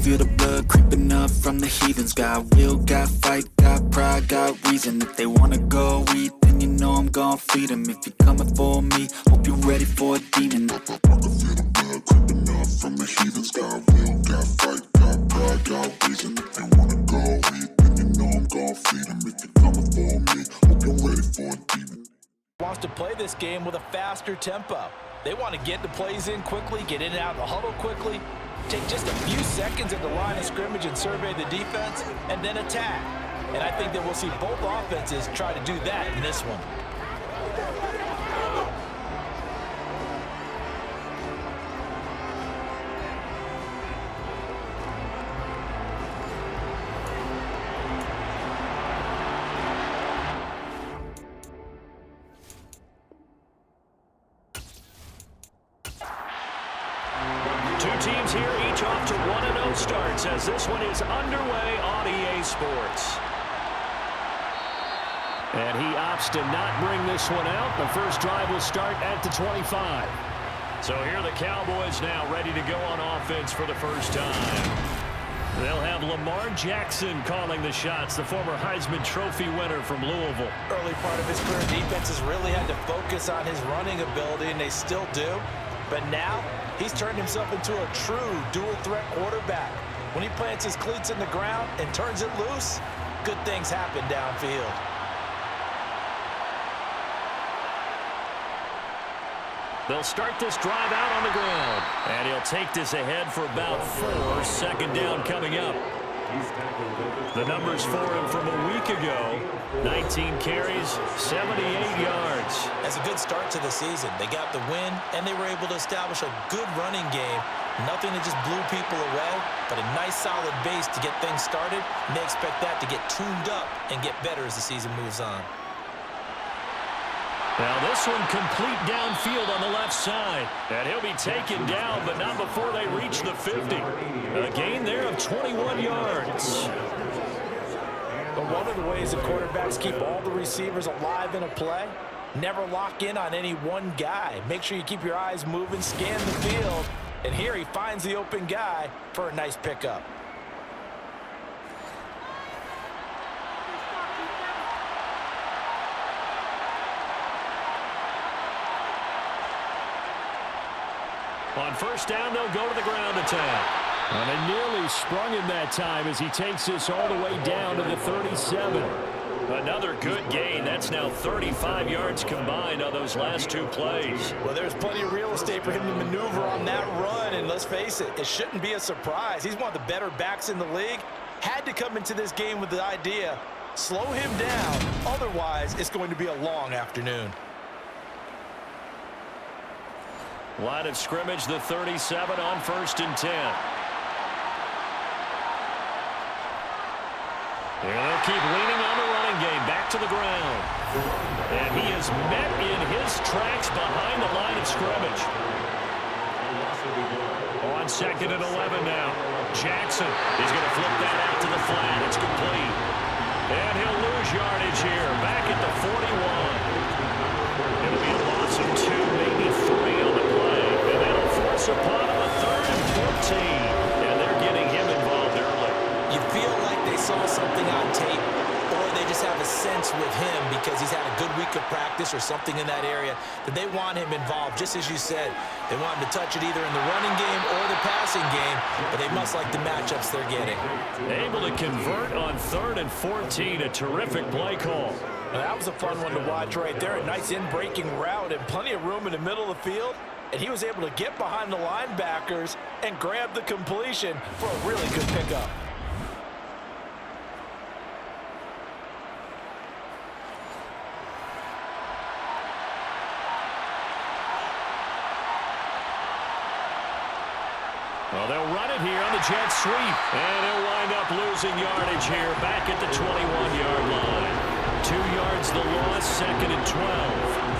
feel the blood creeping up from the heathens. Got will, got fight, got pride, got reason. If they wanna go eat, then you know I'm gon' feed them. If you're coming for me, hope you're ready for a demon. I can feel the blood creeping up from the heathens. Got will, got fight, got pride, got reason. If they wanna go eat, then you know I'm gon' feed them. If you're coming for me, hope you're ready for a demon. Wants to play this game with a faster tempo. They want to get the plays in quickly, get in and out of the huddle quickly, take just a few seconds at the line of scrimmage and survey the defense, and then attack. And I think that we'll see both offenses try to do that in this one. Teams here, each off to 1-0 starts as this one is underway on EA Sports. And he opts to not bring this one out. The first drive will start at the 25. So here are the Cowboys now ready to go on offense for the first time. They'll have Lamar Jackson calling the shots, the former Heisman Trophy winner from Louisville. Early part of his career, defenses really had to focus on his running ability, and they still do. But now, he's turned himself into a true dual-threat quarterback. When he plants his cleats in the ground and turns it loose, good things happen downfield. They'll start this drive out on the ground. And he'll take this ahead for about 4. Second down coming up. The numbers for him from a week ago: 19 carries, 78 yards. That's a good start to the season. They got the win, and they were able to establish a good running game. Nothing that just blew people away, but a nice solid base to get things started, and they expect that to get tuned up and get better as the season moves on. Now this one complete downfield on the left side. And he'll be taken down, but not before they reach the 50. A gain there of 21 yards. But one of the ways that quarterbacks keep all the receivers alive in a play, never lock in on any one guy. Make sure you keep your eyes moving, scan the field. And here he finds the open guy for a nice pickup. On first down, they'll go to the ground attack. And it nearly sprung him that time as he takes this all the way down to the 37. Another good gain. That's now 35 yards combined on those last 2 plays. Well, there's plenty of real estate for him to maneuver on that run. And let's face it, it shouldn't be a surprise. He's one of the better backs in the league. Had to come into this game with the idea, slow him down. Otherwise, it's going to be a long afternoon. Line of scrimmage, the 37 on first and 10. And they'll keep leaning on the running game. Back to the ground. And he is met in his tracks behind the line of scrimmage. On second and 11 now. Jackson is going to flip that out to the flat. It's complete. And he'll lose yardage here. Back at the 41. It'll be a loss of 2, maybe 3 on the play. And that'll force upon him a 3rd and 14. And they're getting him involved early. You feel like they saw something on tape, or they just have a sense with him because he's had a good week of practice or something in that area that they want him involved. Just as you said, they want him to touch it either in the running game or the passing game, but they must like the matchups they're getting. Able to convert on 3rd and 14, a terrific play call. Now, that was a fun one to watch right there. A nice in-breaking route and plenty of room in the middle of the field. And he was able to get behind the linebackers and grab the completion for a really good pickup. Well, they'll run it here on the jet sweep. And he'll wind up losing yardage here back at the 21-yard line. 2 yards the loss, second and 12.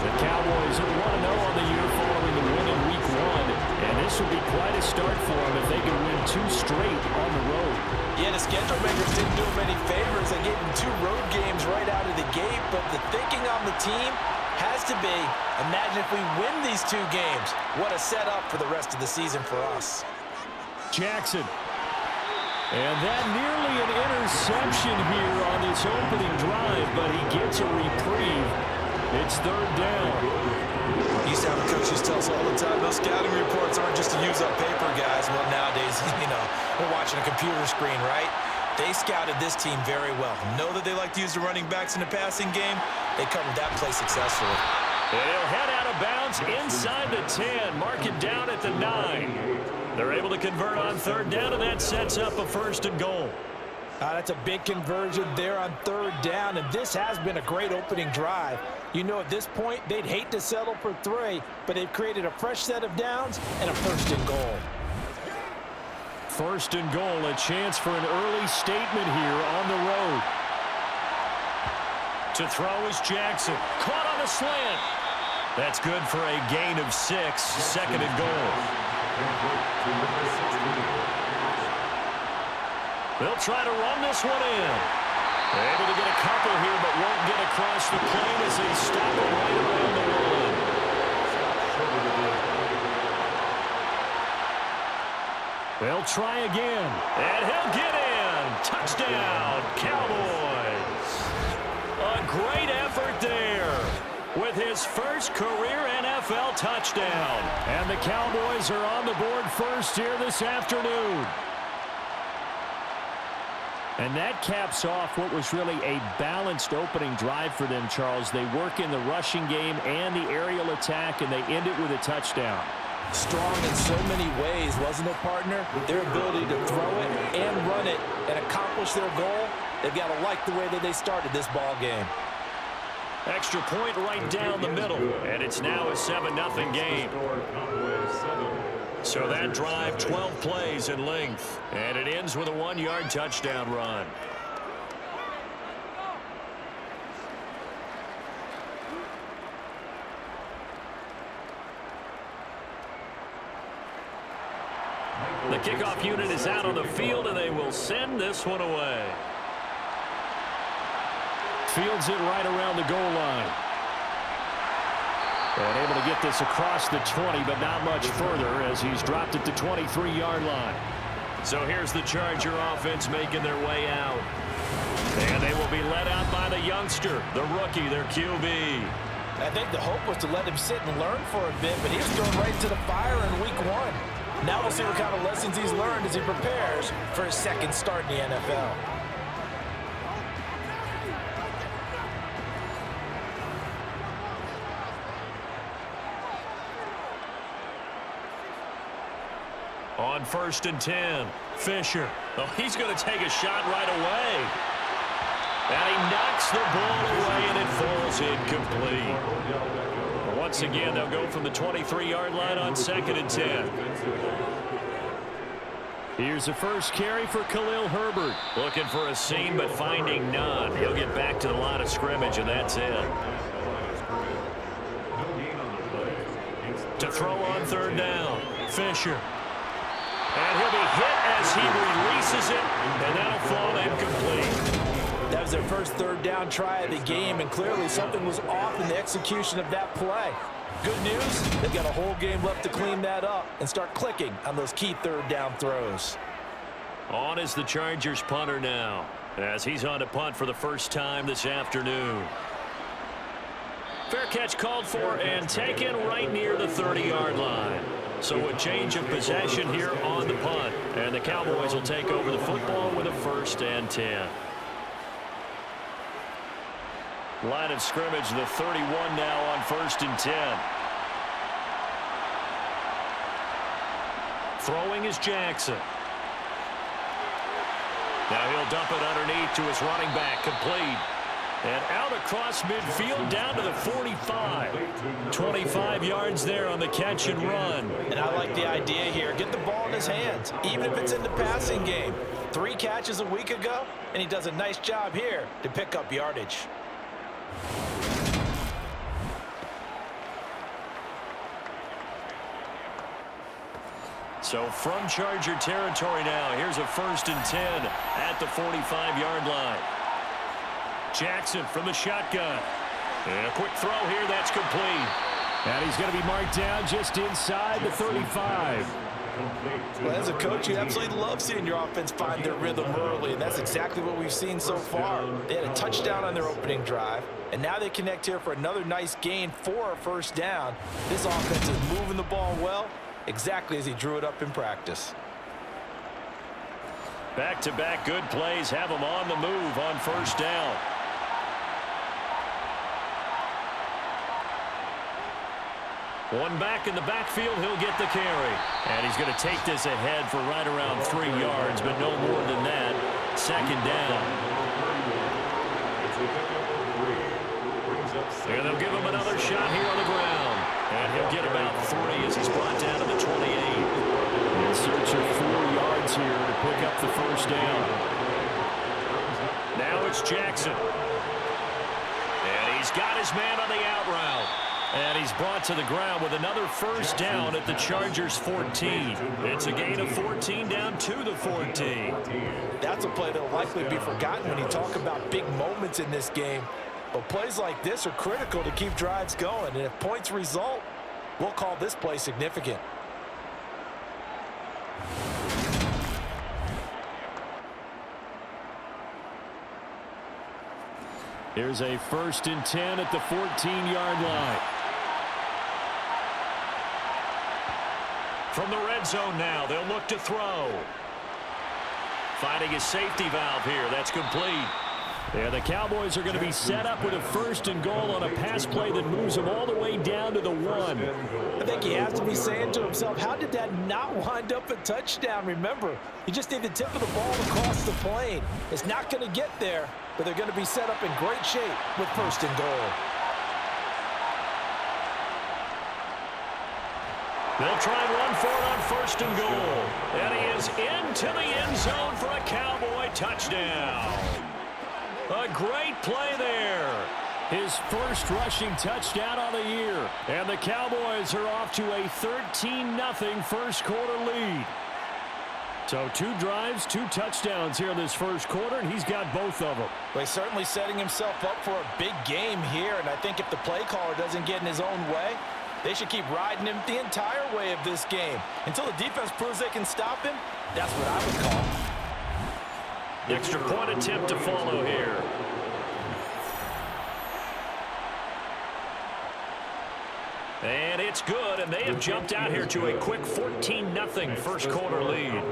The Cowboys are 1-0 on the year following the win in week 1. And this will be quite a start for them if they can win 2 straight on the road. Yeah, the schedule makers didn't do them any favors. They gave them 2 road games right out of the gate. But the thinking on the team has to be, imagine if we win these 2 games. What a setup for the rest of the season for us. Jackson. And that nearly an interception here on this opening drive, but he gets a reprieve. It's third down. Used to have coaches tell us all the time, those scouting reports aren't just to use up paper, guys. Well, nowadays, we're watching a computer screen, right? They scouted this team very well. Know that they like to use the running backs in the passing game. They covered that play successfully. And he'll head out of bounds inside the 10. Mark it down at the 9. They're able to convert on third down, and that sets up a first and goal. That's a big conversion there on third down, and this has been a great opening drive. At this point, they'd hate to settle for 3, but they've created a fresh set of downs and a first and goal. First and goal, a chance for an early statement here on the road. To throw is Jackson. Caught on a slant. That's good for a gain of 6, second and goal. They'll try to run this one in. Able to get a couple here, but won't get across the plane as they stop it right around the line. They'll try again. And he'll get in. Touchdown, Cowboys. A great effort there with his first career NFL touchdown. And the Cowboys are on the board first here this afternoon. And that caps off what was really a balanced opening drive for them, Charles. They work in the rushing game and the aerial attack, and they end it with a touchdown. Strong in so many ways, wasn't it, partner? Their ability to throw it and run it and accomplish their goal, they've got to like the way that they started this ball game. Extra point right down the middle, and it's now a 7-0 game. So that drive, 12 plays in length, and it ends with a 1-yard touchdown run. The kickoff unit is out on the field, and they will send this one away. Fields it right around the goal line. And able to get this across the 20, but not much further as he's dropped it to 23-yard line. So here's the Charger offense making their way out. And they will be led out by the youngster, the rookie, their QB. I think the hope was to let him sit and learn for a bit, but he was thrown right to the fire in week 1. Now we'll see what kind of lessons he's learned as he prepares for his second start in the NFL. On 1st and 10, Fisher. Oh, he's going to take a shot right away. And he knocks the ball away, and it falls incomplete. Once again, they'll go from the 23-yard line on 2nd and 10. Here's the first carry for Khalil Herbert. Looking for a seam, but finding none. He'll get back to the line of scrimmage, and that's it. To throw on 3rd down, Fisher. And he'll be hit as he releases it, and that'll fall incomplete. That was their first 3rd down try of the game, and clearly something was off in the execution of that play. Good news, they've got a whole game left to clean that up and start clicking on those key 3rd down throws. On is the Chargers punter now, as he's on to punt for the first time this afternoon. Fair catch called for and taken right near the 30-yard line. So a change of possession here on the punt. And the Cowboys will take over the football with a 1st and 10. Line of scrimmage, the 31 now on 1st and 10. Throwing is Jackson. Now he'll dump it underneath to his running back, complete. And out across midfield down to the 45. 25 yards there on the catch and run. And I like the idea here. Get the ball in his hands, even if it's in the passing game. 3 catches a week ago, and he does a nice job here to pick up yardage. So from Charger territory now, here's a 1st and 10 at the 45-yard line. Jackson from the shotgun. And a quick throw here, that's complete. And he's going to be marked down just inside the 35. Well, as a coach, you absolutely love seeing your offense find their rhythm early, and that's exactly what we've seen so far. They had a touchdown on their opening drive, and now they connect here for another nice gain for a first down. This offense is moving the ball well, exactly as he drew it up in practice. Back-to-back good plays have them on the move on first down. One back in the backfield, he'll get the carry. And he's going to take this ahead for right around 3 yards, but no more than that. Second down. And they'll give him another shot here on the ground. And he'll get about 3 as he's brought down to the 28. In search of 4 yards here to pick up the first down. Now it's Jackson. And he's got his man on the out route. And he's brought to the ground with another first down at the Chargers' 14. It's a gain of 14 down to the 14. That's a play that will likely be forgotten when you talk about big moments in this game. But plays like this are critical to keep drives going. And if points result, we'll call this play significant. Here's a 1st and 10 at the 14-yard line. From the red zone now, they'll look to throw. Finding a safety valve here. That's complete. Yeah, the Cowboys are going to be set up with a 1st and goal on a pass play that moves them all the way down to the 1. I think he has to be saying to himself, how did that not wind up a touchdown? Remember, you just need the tip of the ball across the plane. It's not going to get there, but they're going to be set up in great shape with 1st and goal. They'll try and run for it on 1st and goal. And he is into the end zone for a Cowboy touchdown. A great play there. His first rushing touchdown on the year. And the Cowboys are off to a 13-0 first quarter lead. So 2 drives, 2 touchdowns here in this first quarter, and he's got both of them. Well, he's certainly setting himself up for a big game here, and I think if the play caller doesn't get in his own way, they should keep riding him the entire way of this game. Until the defense proves they can stop him, that's what I would call. Extra point attempt to follow here. And it's good, and they have jumped out here to a quick 14-0 first quarter lead.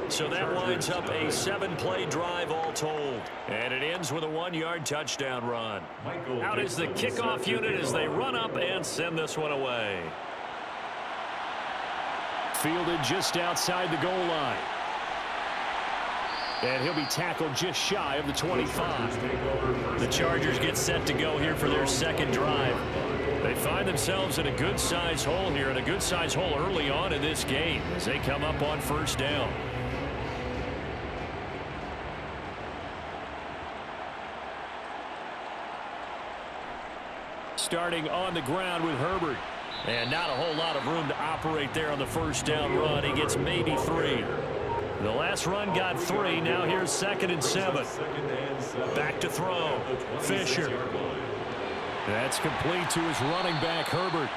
So that winds up a 7-play drive all told. And it ends with a 1-yard touchdown run. Out is the kickoff unit as they run up and send this one away. Fielded just outside the goal line. And he'll be tackled just shy of the 25. The Chargers get set to go here for their second drive. They find themselves in a good-sized hole here, and a good-sized hole early on in this game as they come up on first down. Starting on the ground with Herbert. And not a whole lot of room to operate there on the first down run. He gets maybe 3. The last run got 3. Now here's 2nd and 7. Back to throw. Fisher. That's complete to his running back, Herbert.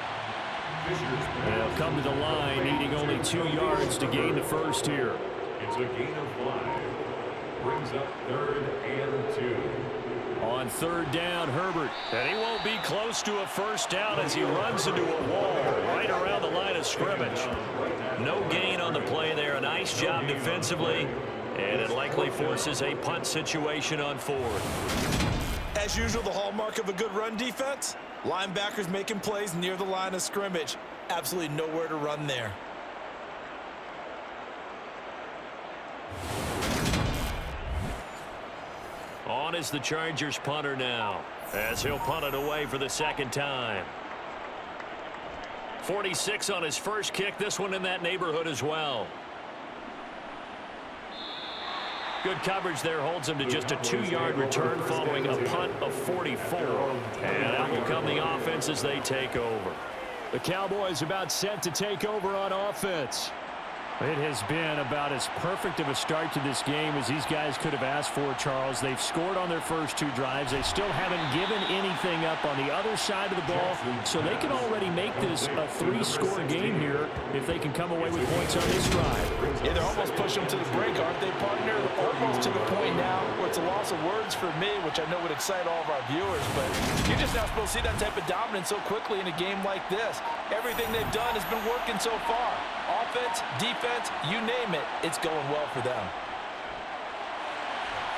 They'll come to the line, needing only 2 yards to gain the first here. It's a gain of 5. Brings up 3rd and 2. On 3rd down, Herbert. And he won't be close to a first down as he runs into a wall right around the line of scrimmage. No gain on the play there. A nice job defensively. And it likely forces a punt situation on 4th. As usual, the hallmark of a good run defense, linebackers making plays near the line of scrimmage. Absolutely nowhere to run there. On is the Chargers punter now, as he'll punt it away for the 2nd time. 46 on his first kick, this one in that neighborhood as well. Good coverage there holds him to just a 2-yard return following a punt of 44. And out will come the offense as they take over. The Cowboys about set to take over on offense. It has been about as perfect of a start to this game as these guys could have asked for, Charles. They've scored on their first 2 drives. They still haven't given anything up on the other side of the ball, so they can already make this a 3-score game here if they can come away with points on this drive. Yeah, they're almost pushing them to the break, aren't they, partner? Almost to the point now where it's a loss of words for me, which I know would excite all of our viewers, but you're just not supposed to see that type of dominance so quickly in a game like this. Everything they've done has been working so far. Offense, defense, you name it, it's going well for them.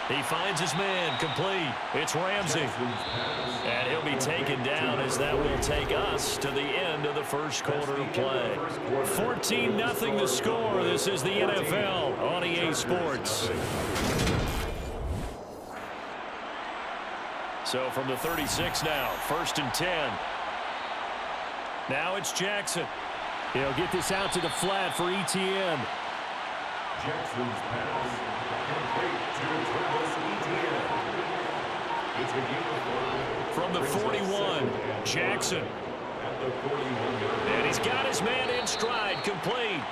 He finds his man, complete. It's Ramsey. And he'll be taken down as that will take us to the end of the first quarter of play. 14-0 the score. This is the NFL on EA Sports. So from the 36 now, 1st and 10. Now it's Jackson. He'll get this out to the flat for ETN. Jackson's pass complete to Travis Etienne. It's a gain of 4. From the 41, Jackson. At the 41-yard. And he's got his man in stride, complete.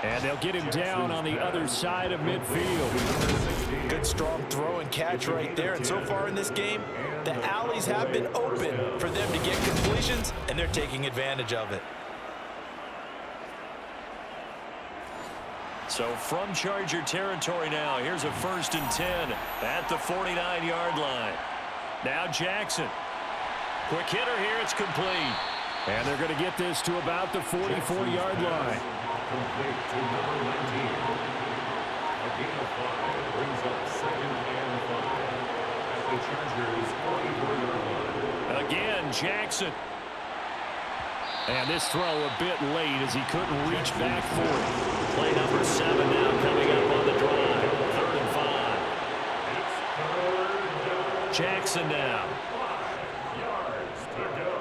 And they'll get him down on the other side of midfield. Good strong throw and catch right there. And so far in this game, the alleys have been open for them to get completions, and they're taking advantage of it. So from Charger territory now, here's a 1st and 10 at the 49-yard line. Now Jackson. Quick hitter here, it's complete. And they're going to get this to about the 44-yard line. Complete to number 19. A gain of 5 brings up 2nd and 5 at the Chargers' 44-yard line. Again, Jackson. And this throw a bit late as he couldn't reach back for it. Play number 7 now coming up on the drive. 3rd and 5. Jackson now. 5 yards to go.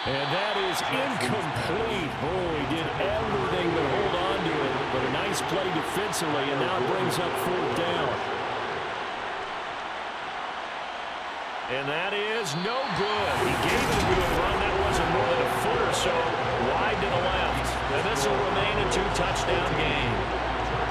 And that is incomplete. Oh, he did everything but hold on to it. But a nice play defensively, and now it brings up 4th down. And that is no good. He gave it a good run. That wasn't more than a foot or so wide to the left. And this will remain a 2-touchdown game.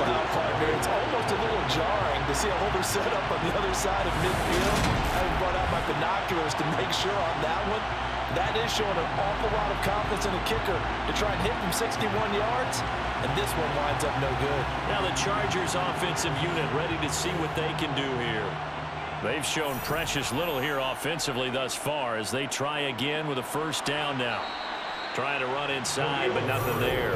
Wow, partner, it's almost a little jarring to see a holder set up on the other side of midfield. I brought out my binoculars to make sure on that one. That is showing an awful lot of confidence in the kicker to try and hit from 61 yards. And this one winds up no good. Now the Chargers offensive unit ready to see what they can do here. They've shown precious little here offensively thus far as they try again with a 1st down now. Trying to run inside, but nothing there.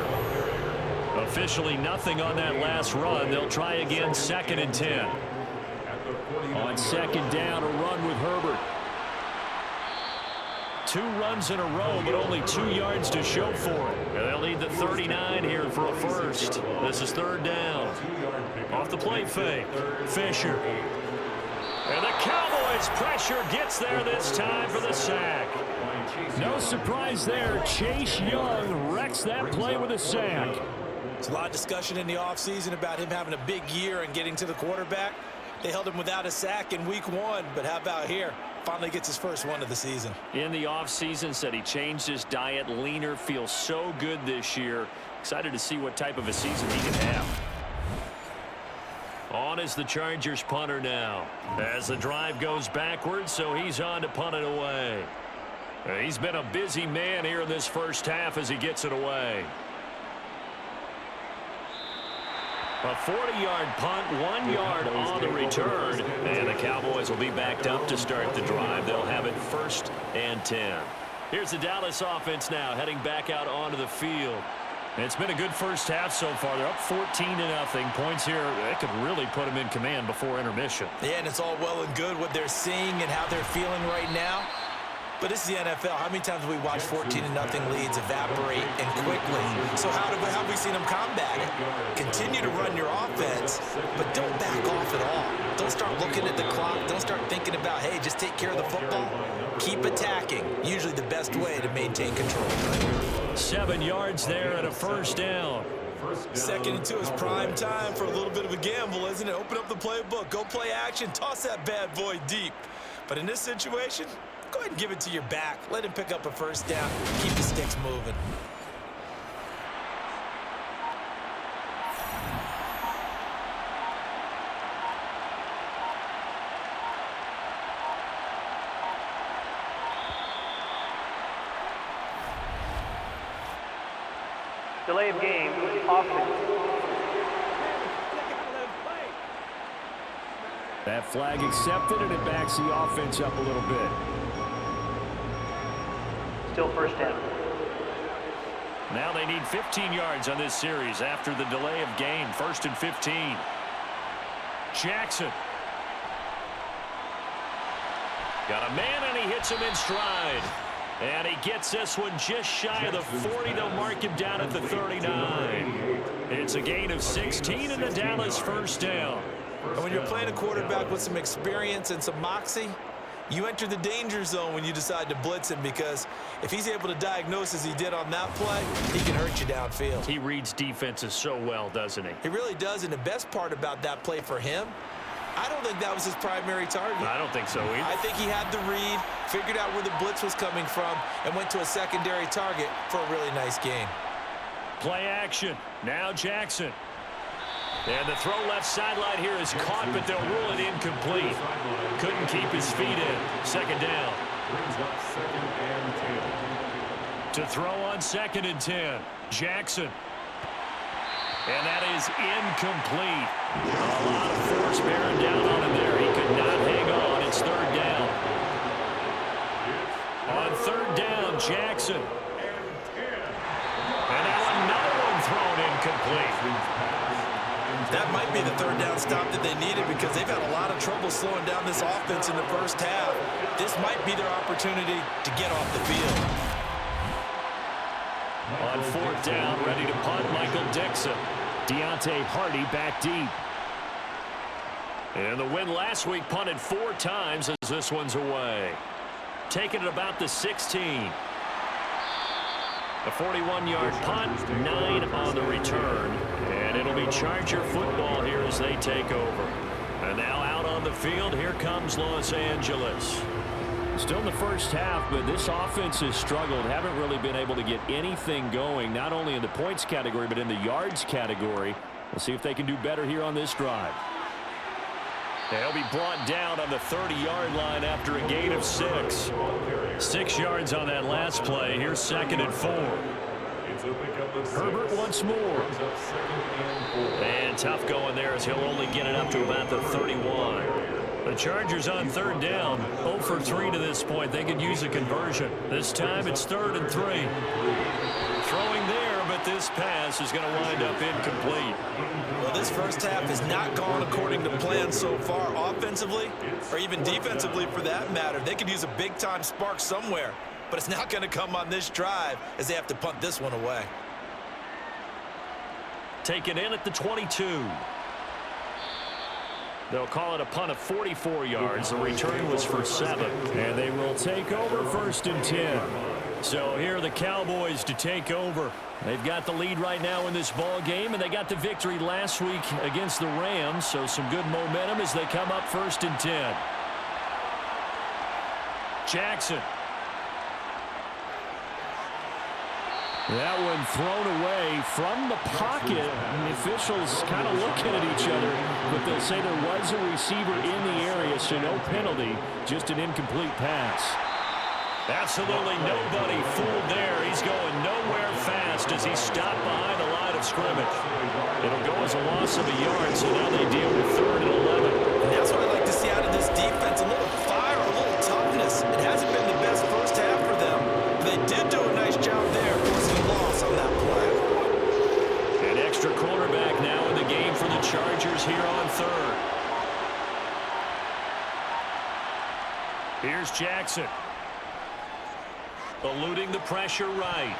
Officially nothing on that last run. They'll try again 2nd and 10. On 2nd down, a run with Herbert. 2 runs in a row, but only 2 yards to show for it. They'll need the 39 here for a 1st. This is 3rd down. Off the play fake. Fisher. And the Cowboys pressure gets there this time for the sack. No surprise there. Chase Young wrecks that play with a sack. There's a lot of discussion in the offseason about him having a big year and getting to the quarterback. They held him without a sack in week 1, but how about here? Finally gets his first one of the season. In the offseason, said he changed his diet, leaner, feels so good this year. Excited to see what type of a season he can have. On is the Chargers punter now. As the drive goes backwards, so he's on to punt it away. He's been a busy man here in this first half as he gets it away. A 40-yard punt, 1 yard on the return. And the Cowboys will be backed up to start the drive. They'll have it 1st and 10. Here's the Dallas offense now heading back out onto the field. It's been a good first half so far. They're up 14-0. Points here, that could really put them in command before intermission. Yeah, and it's all well and good what they're seeing and how they're feeling right now. But this is the NFL. How many times have we watched 14-0 leads evaporate and quickly? So how have we seen them combat it? Continue to run your offense, but don't back off at all. Don't start looking at the clock. Don't start thinking about, hey, just take care of the football. Keep attacking. Usually the best way to maintain control. 7 yards there and a 1st down. 2nd and 2 is prime time for a little bit of a gamble, isn't it? Open up the playbook. Go play action. Toss that bad boy deep. But in this situation, go ahead and give it to your back. Let him pick up a 1st down. Keep the sticks moving. Delay of game, offense. That flag accepted, and it backs the offense up a little bit. Still first down. Now they need 15 yards on this series after the delay of game. 1st and 15. Jackson. Got a man, and he hits him in stride. And he gets this one just shy of the 40. They'll mark him down at the 39. It's a gain of 16 and the Dallas first down. And when you're playing a quarterback with some experience and some moxie, you enter the danger zone when you decide to blitz him, because if he's able to diagnose as he did on that play, he can hurt you downfield. He reads defenses so well, doesn't he? He really does, and the best part about that play for him, I don't think that was his primary target. I don't think so either. I think he had the read, figured out where the blitz was coming from, and went to a secondary target for a really nice gain. Play action. Now Jackson. And the throw left sideline here is caught, but they'll rule it incomplete. Couldn't keep his feet in. 2nd down. Brings up 2nd and 10. To throw on 2nd and 10. Jackson. And that is incomplete. A lot of force bearing down on him there. He could not hang on. It's 3rd down. On 3rd down, Jackson. And now another one thrown incomplete. That might be the 3rd down stop that they needed, because they've had a lot of trouble slowing down this offense in the first half. This might be their opportunity to get off the field. On 4th down, ready to punt, Michael Dixon. Deontay Hardy back deep. And the win last week punted 4 times as this one's away. Taking it about the 16. A 41-yard punt, 9 on the return. And it'll be Charger football here as they take over. And now out on the field, here comes Los Angeles. Still in the first half, but this offense has struggled. Haven't really been able to get anything going, not only in the points category, but in the yards category. We'll see if they can do better here on this drive. They'll be brought down on the 30-yard line after a gain of 6. 6 yards on that last play. Here's 2nd and 4. Herbert once more. And tough going there as he'll only get it up to about the 31. The Chargers on 3rd down. 0 for 3 to this point. They could use a conversion. This time it's 3rd and 3. Throwing there, but this pass is going to wind up incomplete. Well, this first half has not gone according to plan so far, offensively or even defensively for that matter. They could use a big-time spark somewhere, but it's not going to come on this drive as they have to punt this one away. Taken in at the 22. They'll call it a punt of 44 yards. The return was for 7. And they will take over 1st and 10. So here are the Cowboys to take over. They've got the lead right now in this ball game, and they got the victory last week against the Rams. So some good momentum as they come up 1st and 10. Jackson. That one thrown away from the pocket. And the officials kind of looking at each other, but they'll say there was a receiver in the area, so no penalty, just an incomplete pass. Absolutely nobody fooled there. He's going nowhere fast as he stopped behind the line of scrimmage. It'll go as a loss of a yard, so now they deal with 3rd and 11. And that's what I like to see out of this defense, a little fire, a little toughness. It hasn't been the best first half for them, but they did do a nice job there forcing a loss on that play. An extra cornerback now in the game for the Chargers here on 3rd. Here's Jackson. Eluding the pressure right.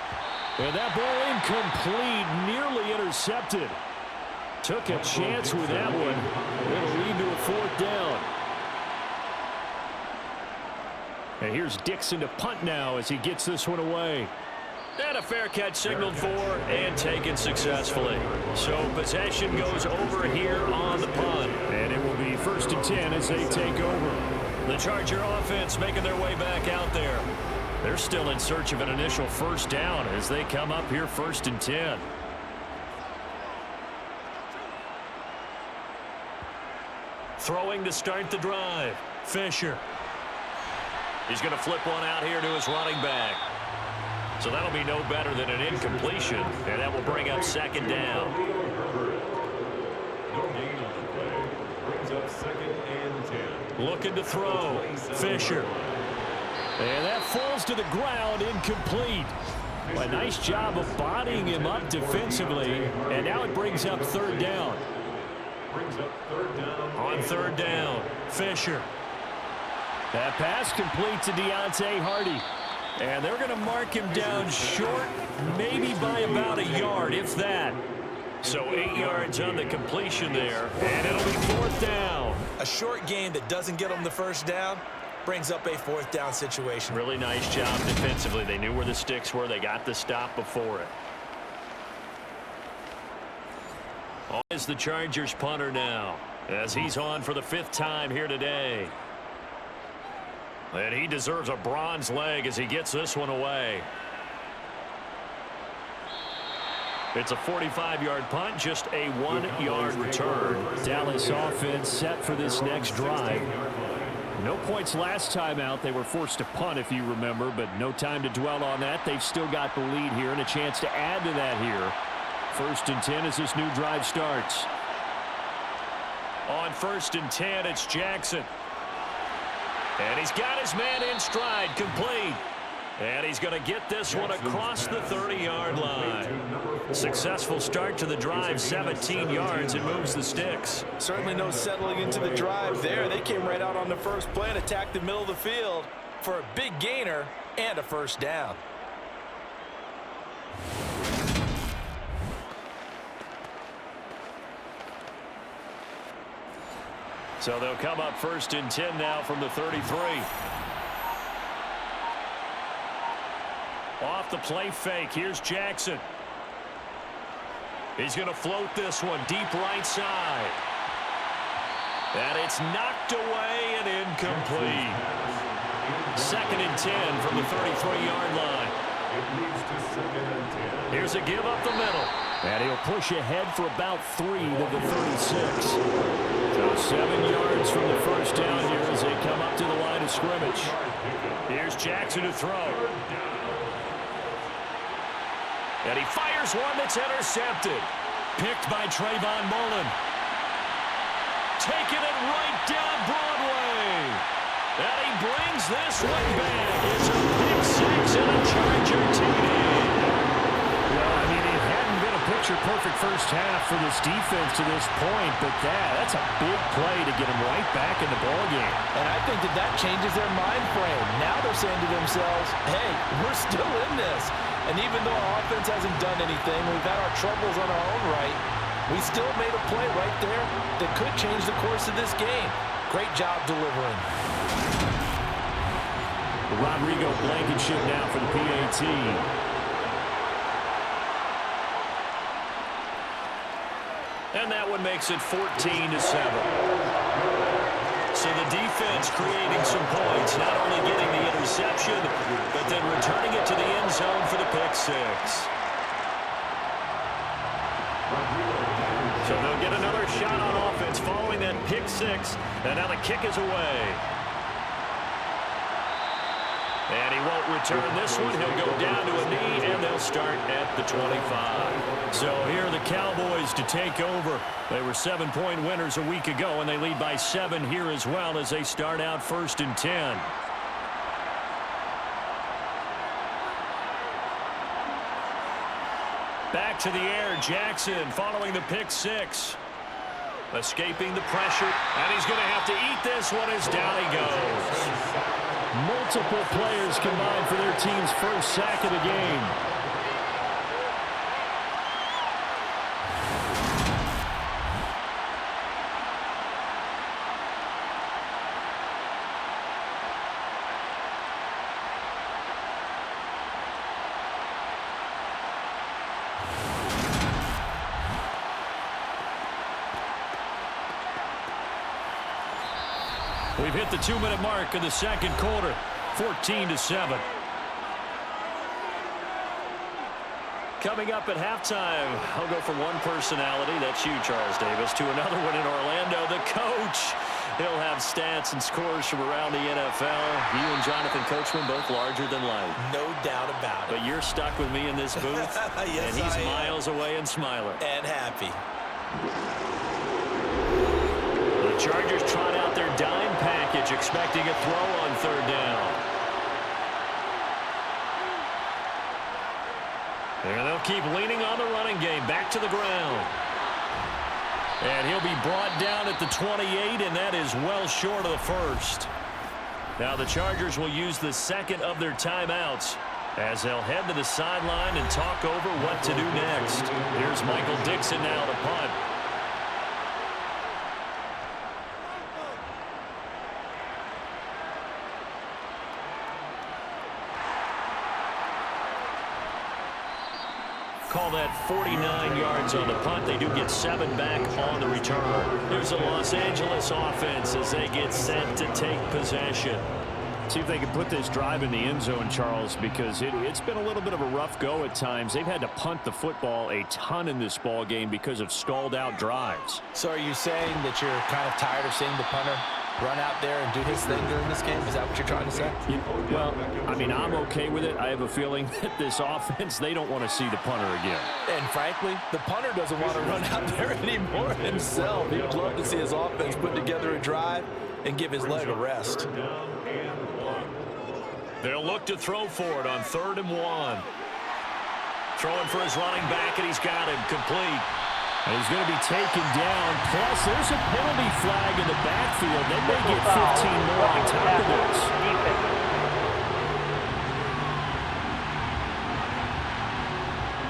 And that ball incomplete, nearly intercepted. Took a chance with that one. It'll lead to a 4th down. And here's Dixon to punt now as he gets this one away. And a fair catch signaled for and taken successfully. So possession goes over here on the punt. And it will be 1st and 10 as they take over. The Charger offense making their way back out there. They're still in search of an initial 1st down as they come up here 1st and 10. Throwing to start the drive. Fisher. He's going to flip one out here to his running back. So that'll be no better than an incompletion, and that will bring up second down. No gain on the play. Brings up 2nd and 10. Looking to throw. Fisher. And that falls to the ground, incomplete. A nice job of bodying him up defensively, and now it brings up 3rd down. Brings up 3rd down. On 3rd down, Fisher. That pass complete to Deontay Hardy. And they're going to mark him down short, maybe by about a yard, if that. So 8 yards on the completion there, and it'll be 4th down. A short gain that doesn't get them the first down brings up a 4th down situation. Really nice job defensively. They knew where the sticks were. They got the stop before it. On is the Chargers punter now, as he's on for the 5th time here today. And he deserves a bronze leg as he gets this one away. It's a 45-yard punt, just a 1-yard return. Dallas offense set for this next drive. No points last time out. They were forced to punt, if you remember, but no time to dwell on that. They've still got the lead here and a chance to add to that here. 1st and 10 as this new drive starts. On 1st and 10, it's Jackson. And he's got his man in stride, complete. And he's going to get this one across the 30-yard line. Successful start to the drive, 17 yards, and moves the sticks. Certainly no settling into the drive there. They came right out on the first play and attacked the middle of the field for a big gainer and a 1st down. So they'll come up 1st and 10 now from the 33. Off the play fake, here's Jackson. He's going to float this one deep right side. And it's knocked away and incomplete. 2nd and 10 from the 33-yard line. Here's a give up the middle. And he'll push ahead for about 3 to the 36. So 7 yards from the 1st down here as they come up to the line of scrimmage. Here's Jackson to throw. And he fires one that's intercepted. Picked by Trayvon Mullen. Taking it right down Broadway. And he brings this one back. It's a pick 6 and a Charger TD. Well, I mean, it hadn't been a picture-perfect first half for this defense to this point, but that's a big play to get them right back in the ballgame. And I think that changes their mind frame. Now they're saying to themselves, hey, we're still in this. And even though our offense hasn't done anything, we've had our troubles on our own right, we still made a play right there that could change the course of this game. Great job delivering. Rodrigo Blankenship now for the PAT. And that one makes it 14-7. So the defense creating some points, not only getting the interception, but then returning it to the end zone for the pick 6. So they'll get another shot on offense following that pick 6, and now the kick is away. And he won't return this one. He'll go down to a knee, and they'll start at the 25. So here are the Cowboys to take over. They were 7-point winners a week ago, and they lead by 7 here as well as they start out 1st and 10. Back to the air, Jackson following the pick 6. Escaping the pressure, and he's going to have to eat this one as down he goes. Multiple players combined for their team's first sack of the game. We've hit the 2-minute mark of the second quarter, 14-7. Coming up at halftime, I'll go from one personality, that's you, Charles Davis, to another one in Orlando, the coach. He'll have stats and scores from around the NFL. You and Jonathan Coachman both larger than life. No doubt about it. But you're stuck with me in this booth, yes, and he's miles away and smiling. And happy. The Chargers trot out their dime package, expecting a throw on third down. There they'll keep leaning on the running game. Back to the ground. And he'll be brought down at the 28, and that is well short of the first. Now the Chargers will use the second of their timeouts as they'll head to the sideline and talk over what to do next. Here's Michael Dixon now to punt. Call that 49 yards on the punt. They do get 7 back on the return. Here's the Los Angeles offense as they get set to take possession. See if they can put this drive in the end zone, Charles, because it's been a little bit of a rough go at times. They've had to punt the football a ton in this ball game because of stalled out drives. So are you saying that you're kind of tired of seeing the punter run out there and do his thing during this game? Is that what you're trying to say? Well, I mean, I'm okay with it. I have a feeling that this offense, they don't want to see the punter again. And frankly, the punter doesn't want to run out there anymore himself. He would love to see his offense put together a drive and give his leg a rest. They'll look to throw for it on 3rd and 1. Throwing for his running back, and he's got him complete. And he's going to be taken down. Plus, there's a penalty flag in the backfield. They may get 15 more on top of this.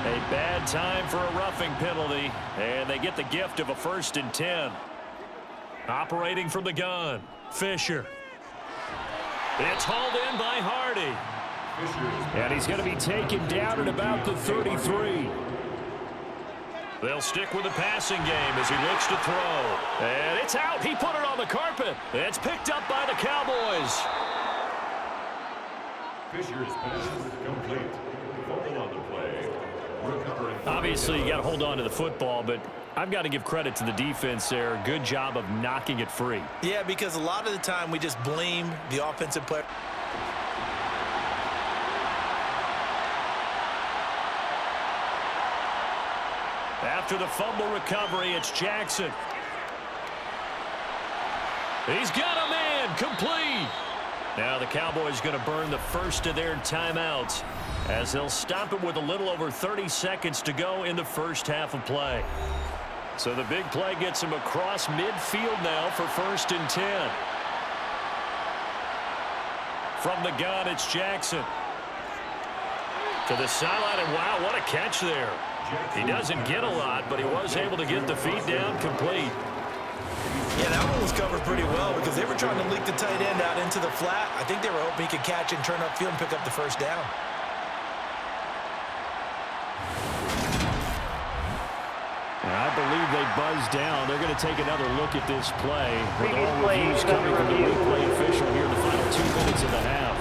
A bad time for a roughing penalty. And they get the gift of a 1st and 10. Operating from the gun, Fisher. It's hauled in by Hardy. And he's going to be taken down at about the 33. They'll stick with the passing game as he looks to throw. And it's out. He put it on the carpet. It's picked up by the Cowboys. Fisher's pass is complete. Fumble on the play. Obviously, you got to hold on to the football, but I've got to give credit to the defense there. Good job of knocking it free. Yeah, because a lot of the time we just blame the offensive player. After the fumble recovery, it's Jackson. He's got a man complete. Now the Cowboys going to burn the first of their timeouts as they'll stop it with a little over 30 seconds to go in the first half of play. So the big play gets him across midfield now for 1st and 10. From the gun, it's Jackson. To the sideline, and wow, what a catch there. He doesn't get a lot, but he was able to get the feet down complete. Yeah, that one was covered pretty well because they were trying to leak the tight end out into the flat. I think they were hoping he could catch and turn upfield and pick up the 1st down. And I believe they buzzed down. They're going to take another look at this play. With all reviews coming from the replay official here in the final 2 minutes of the half.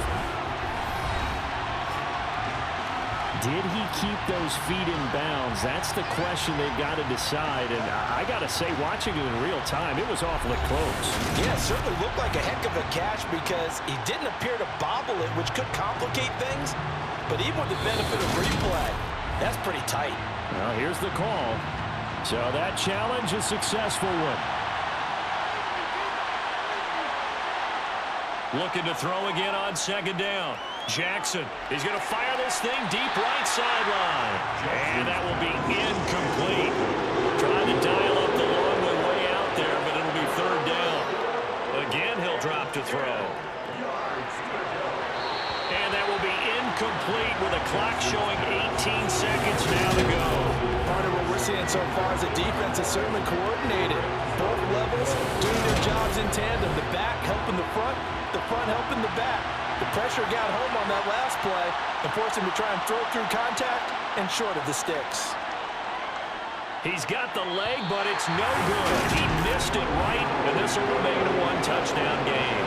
Did he keep those feet in bounds? That's the question they've got to decide. And I got to say, watching it in real time, it was awfully close. Yeah, it certainly looked like a heck of a catch because he didn't appear to bobble it, which could complicate things. But even with the benefit of replay, that's pretty tight. Well, here's the call. So that challenge, a successful one. Looking to throw again on 2nd down. Jackson is going to fire this thing deep right sideline. And that will be incomplete. Trying to dial up the long way out there, but it'll be 3rd down. Again, he'll drop to throw. And that will be incomplete with a clock showing 18 seconds now to go. Part of what we're seeing so far is the defense is certainly coordinated. Both levels doing their jobs in tandem. The back helping the front helping the back. The pressure got home on that last play and forced him to try and throw through contact and short of the sticks. He's got the leg, but it's no good. He missed it right, and this will remain a 1-touchdown game.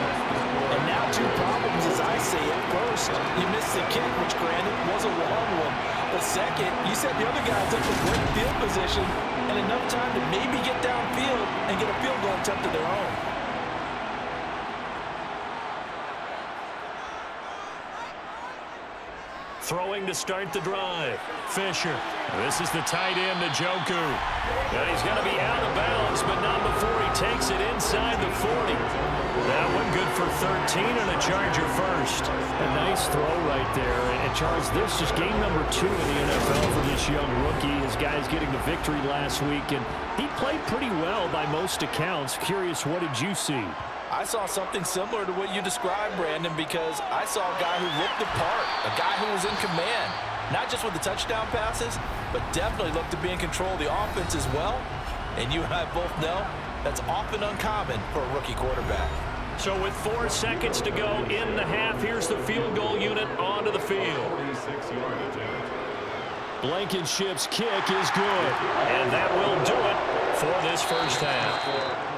And now 2 problems as I see it. First, you missed the kick, which granted was a long one. But second, you set the other guys up with great field position and enough time to maybe get downfield and get a field goal attempt of their own. throwing to start the drive. Fisher. This is the tight end, Njoku. And he's going to be out of bounds, but not before he takes it inside the 40. That one good for 13 and a Charger first. A nice throw right there. And Charles, this is game number 2 in the NFL for this young rookie. His guy's getting the victory last week, and he played pretty well by most accounts. Curious, what did you see? I saw something similar to what you described, Brandon, because I saw a guy who looked the part, a guy who was in command, not just with the touchdown passes, but definitely looked to be in control of the offense as well. And you and I both know that's often uncommon for a rookie quarterback. So with 4 seconds to go in the half, here's the field goal unit onto the field. Blankenship's kick is good. And that will do it for this first half.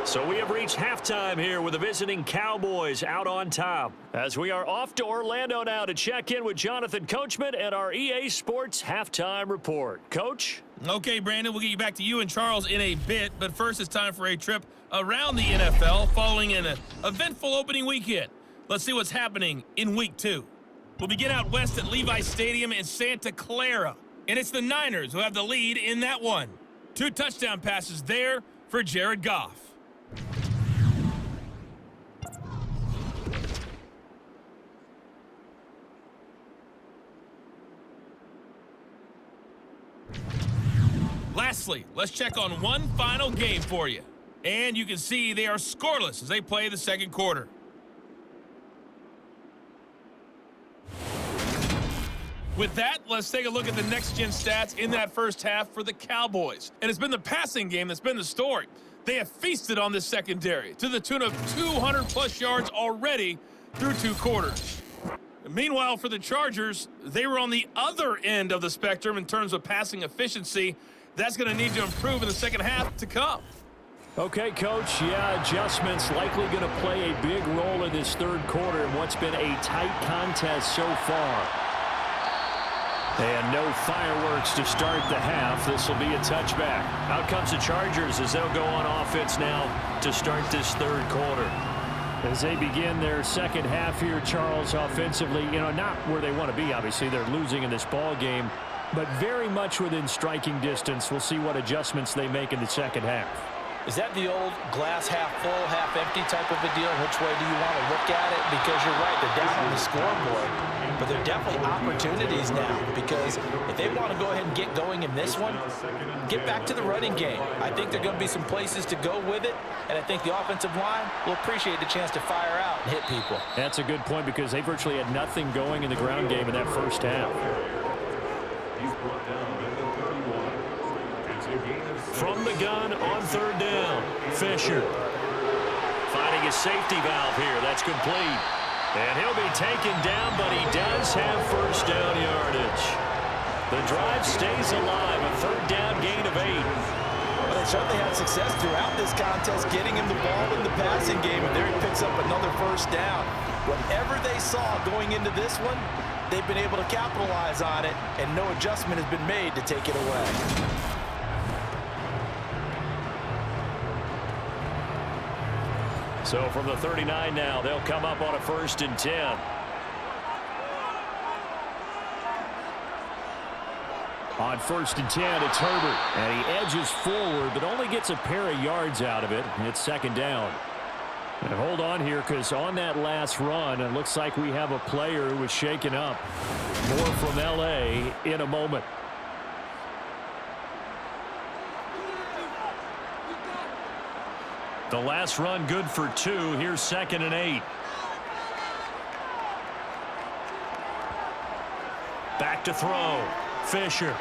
So we have reached halftime here with the visiting Cowboys out on top. As we are off to Orlando now to check in with Jonathan Coachman and our EA Sports halftime report. Coach? Okay, Brandon, we'll get you back to you and Charles in a bit, but first it's time for a trip around the NFL following an eventful opening weekend. Let's see what's happening in Week 2. We'll begin out west at Levi Stadium in Santa Clara, and it's the Niners who have the lead in that one. 2 touchdown passes there for Jared Goff. Lastly, let's check on one final game for you. And you can see they are scoreless as they play the second quarter. With that, let's take a look at the next-gen stats in that first half for the Cowboys. And it's been the passing game that's been the story. They have feasted on this secondary to the tune of 200-plus yards already through 2 quarters. Meanwhile, for the Chargers, they were on the other end of the spectrum in terms of passing efficiency. That's going to need to improve in the second half to come. Okay, Coach, yeah, adjustments likely going to play a big role in this third quarter in what's been a tight contest so far. And no fireworks to start the half. This will be a touchback. Out comes the Chargers as they'll go on offense now to start this third quarter. As they begin their second half here, Charles, offensively, not where they want to be, obviously. They're losing in this ball game, but very much within striking distance. We'll see what adjustments they make in the second half. Is that the old glass half full, half empty type of a deal? Which way do you want to look at it? Because you're right, they're down on the scoreboard. But there are definitely opportunities now because if they want to go ahead and get going in this one, get back to the running game. I think there are going to be some places to go with it, and I think the offensive line will appreciate the chance to fire out and hit people. That's a good point because they virtually had nothing going in the ground game in that first half. He's brought down at the 31. It's a gain of 6. From the gun on third down, Fisher. Finding a safety valve here. That's complete. And he'll be taken down, but he does have first down yardage. The drive stays alive. A third down gain of 8. Well, they certainly had success throughout this contest getting him the ball in the passing game, and there he picks up another first down. Whatever they saw going into this one, they've been able to capitalize on it, and no adjustment has been made to take it away. So from the 39 now, they'll come up on a 1st and 10. On 1st and 10, it's Herbert. And he edges forward, but only gets a pair of yards out of it. And it's second down. And hold on here, because on that last run, it looks like we have a player who was shaken up. More from L.A. in a moment. The last run good for 2. Here's 2nd and 8. Back to throw. Fisher.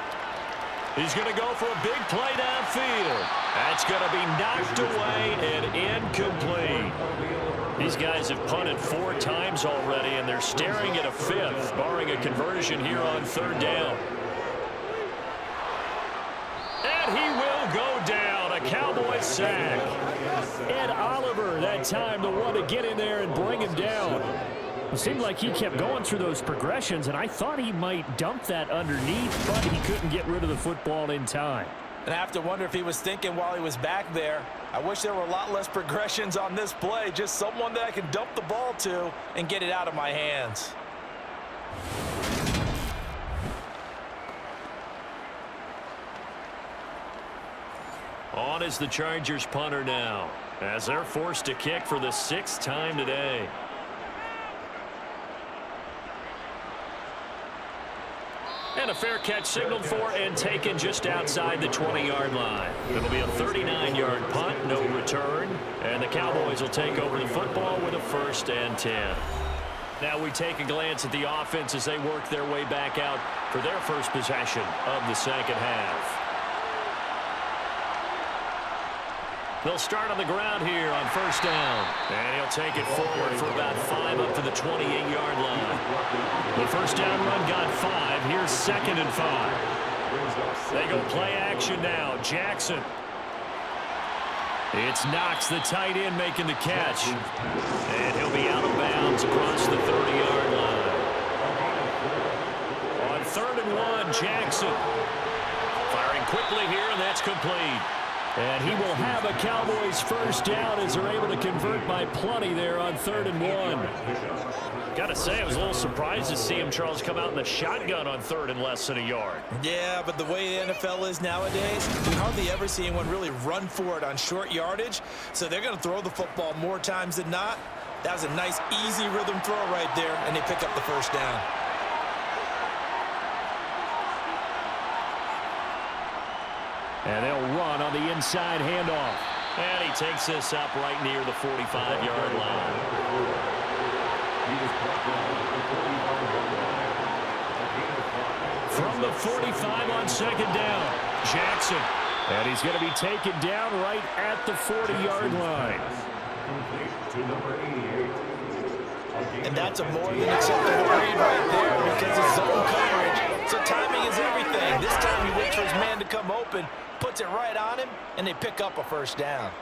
He's going to go for a big play downfield. That's going to be knocked away and incomplete. These guys have punted 4 times already, and they're staring at a 5th, barring a conversion here on 3rd down. And he will go down. A Cowboys sack. Ed Oliver, that time, the one to get in there and bring him down. It seemed like he kept going through those progressions, and I thought he might dump that underneath, but he couldn't get rid of the football in time. And I have to wonder if he was thinking while he was back there, I wish there were a lot less progressions on this play, just someone that I can dump the ball to and get it out of my hands. is the Chargers punter now, as they're forced to kick for the 6th time today. And a fair catch signaled for and taken just outside the 20-yard line. It'll be a 39-yard punt, no return. And the Cowboys will take over the football with a 1st and 10. Now we take a glance at the offense as they work their way back out for their first possession of the second half. They'll start on the ground here on 1st down. And he'll take it forward for about 5 up to the 28-yard line. The 1st down run got 5. Here's 2nd and 5. They go play action now. Jackson. It's Knox, the tight end, making the catch. And he'll be out of bounds across the 30-yard line. On 3rd and 1, Jackson. Firing quickly here, and that's complete. And he will have a Cowboys 1st down as they're able to convert by plenty there on 3rd and 1. Got to say, I was a little surprised to see him, Charles, come out in the shotgun on 3rd and less than a yard. Yeah, but the way the NFL is nowadays, we hardly ever see anyone really run for it on short yardage. So they're going to throw the football more times than not. That was a nice, easy rhythm throw right there, and they pick up the 1st down. And they'll run on the inside handoff. And he takes this up right near the 45-yard line. From the 45 on 2nd down, Jackson. And he's going to be taken down right at the 40-yard line. And that's a more than acceptable read right there because of zone coverage. So timing is everything. This time he waits for his man to come open, puts it right on him, and they pick up a 1st down.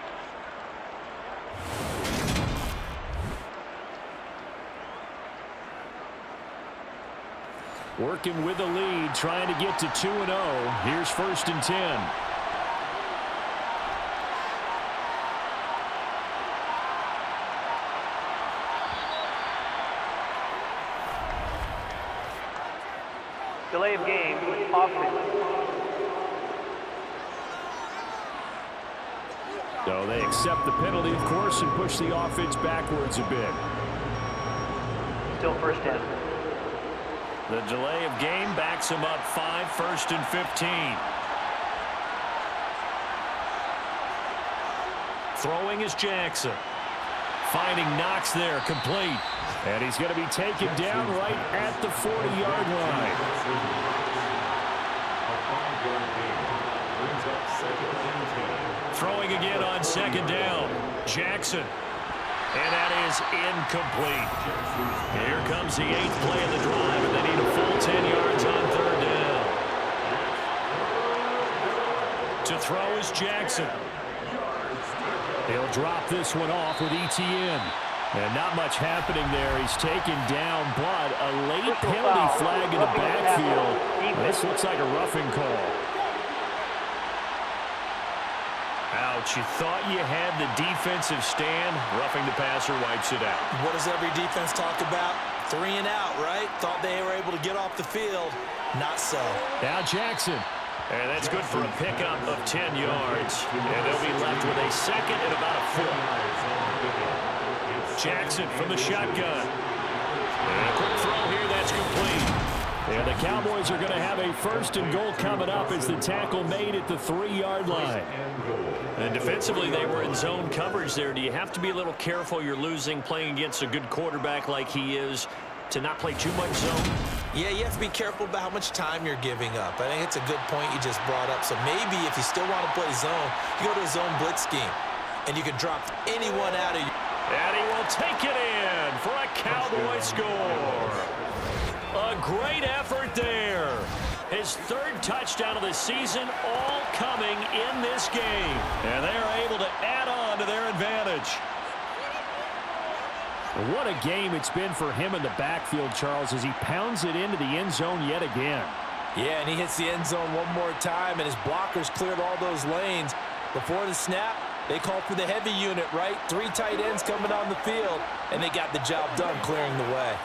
Working with the lead, trying to get to 2-0. Here's 1st and 10. Delay of game, offense. So they accept the penalty, of course, and push the offense backwards a bit. Still 1st down. The delay of game backs him up 5, 1st and 15. Throwing is Jackson. Finding Knox there, complete. And he's going to be taken down right at the 40-yard line. Throwing again on 2nd down. Jackson. And that is incomplete. Here comes the 8th play of the drive, and they need a full 10 yards on 3rd down. To throw is Jackson. He'll drop this one off with ETN. And not much happening there. He's taken down, but a late penalty flag in the backfield. This looks like a roughing call. Ouch, you thought you had the defensive stand. Roughing the passer wipes it out. What does every defense talk about? 3 and out, right? Thought they were able to get off the field. Not so. Now Jackson. And that's good for a pickup of 10 yards. And they'll be left with a 2nd and about a 4. Jackson from the shotgun. And a quick throw here, that's complete. And the Cowboys are going to have a 1st and goal coming up as the tackle made at the 3-yard line. And defensively, they were in zone coverage there. Do you have to be a little careful? You're losing, playing against a good quarterback like he is, to not play too much zone? Yeah, you have to be careful about how much time you're giving up. I think it's a good point you just brought up. So maybe if you still want to play zone, you go to a zone blitz scheme, and you can drop anyone out of you. And he will take it in for a Cowboy score. A great effort there. His 3rd touchdown of the season, all coming in this game. And they are able to add on to their advantage. What a game it's been for him in the backfield, Charles, as he pounds it into the end zone yet again. Yeah, and he hits the end zone one more time, and his blockers cleared all those lanes. Before the snap, they called for the heavy unit, right? 3 tight ends coming on the field, and they got the job done clearing the way.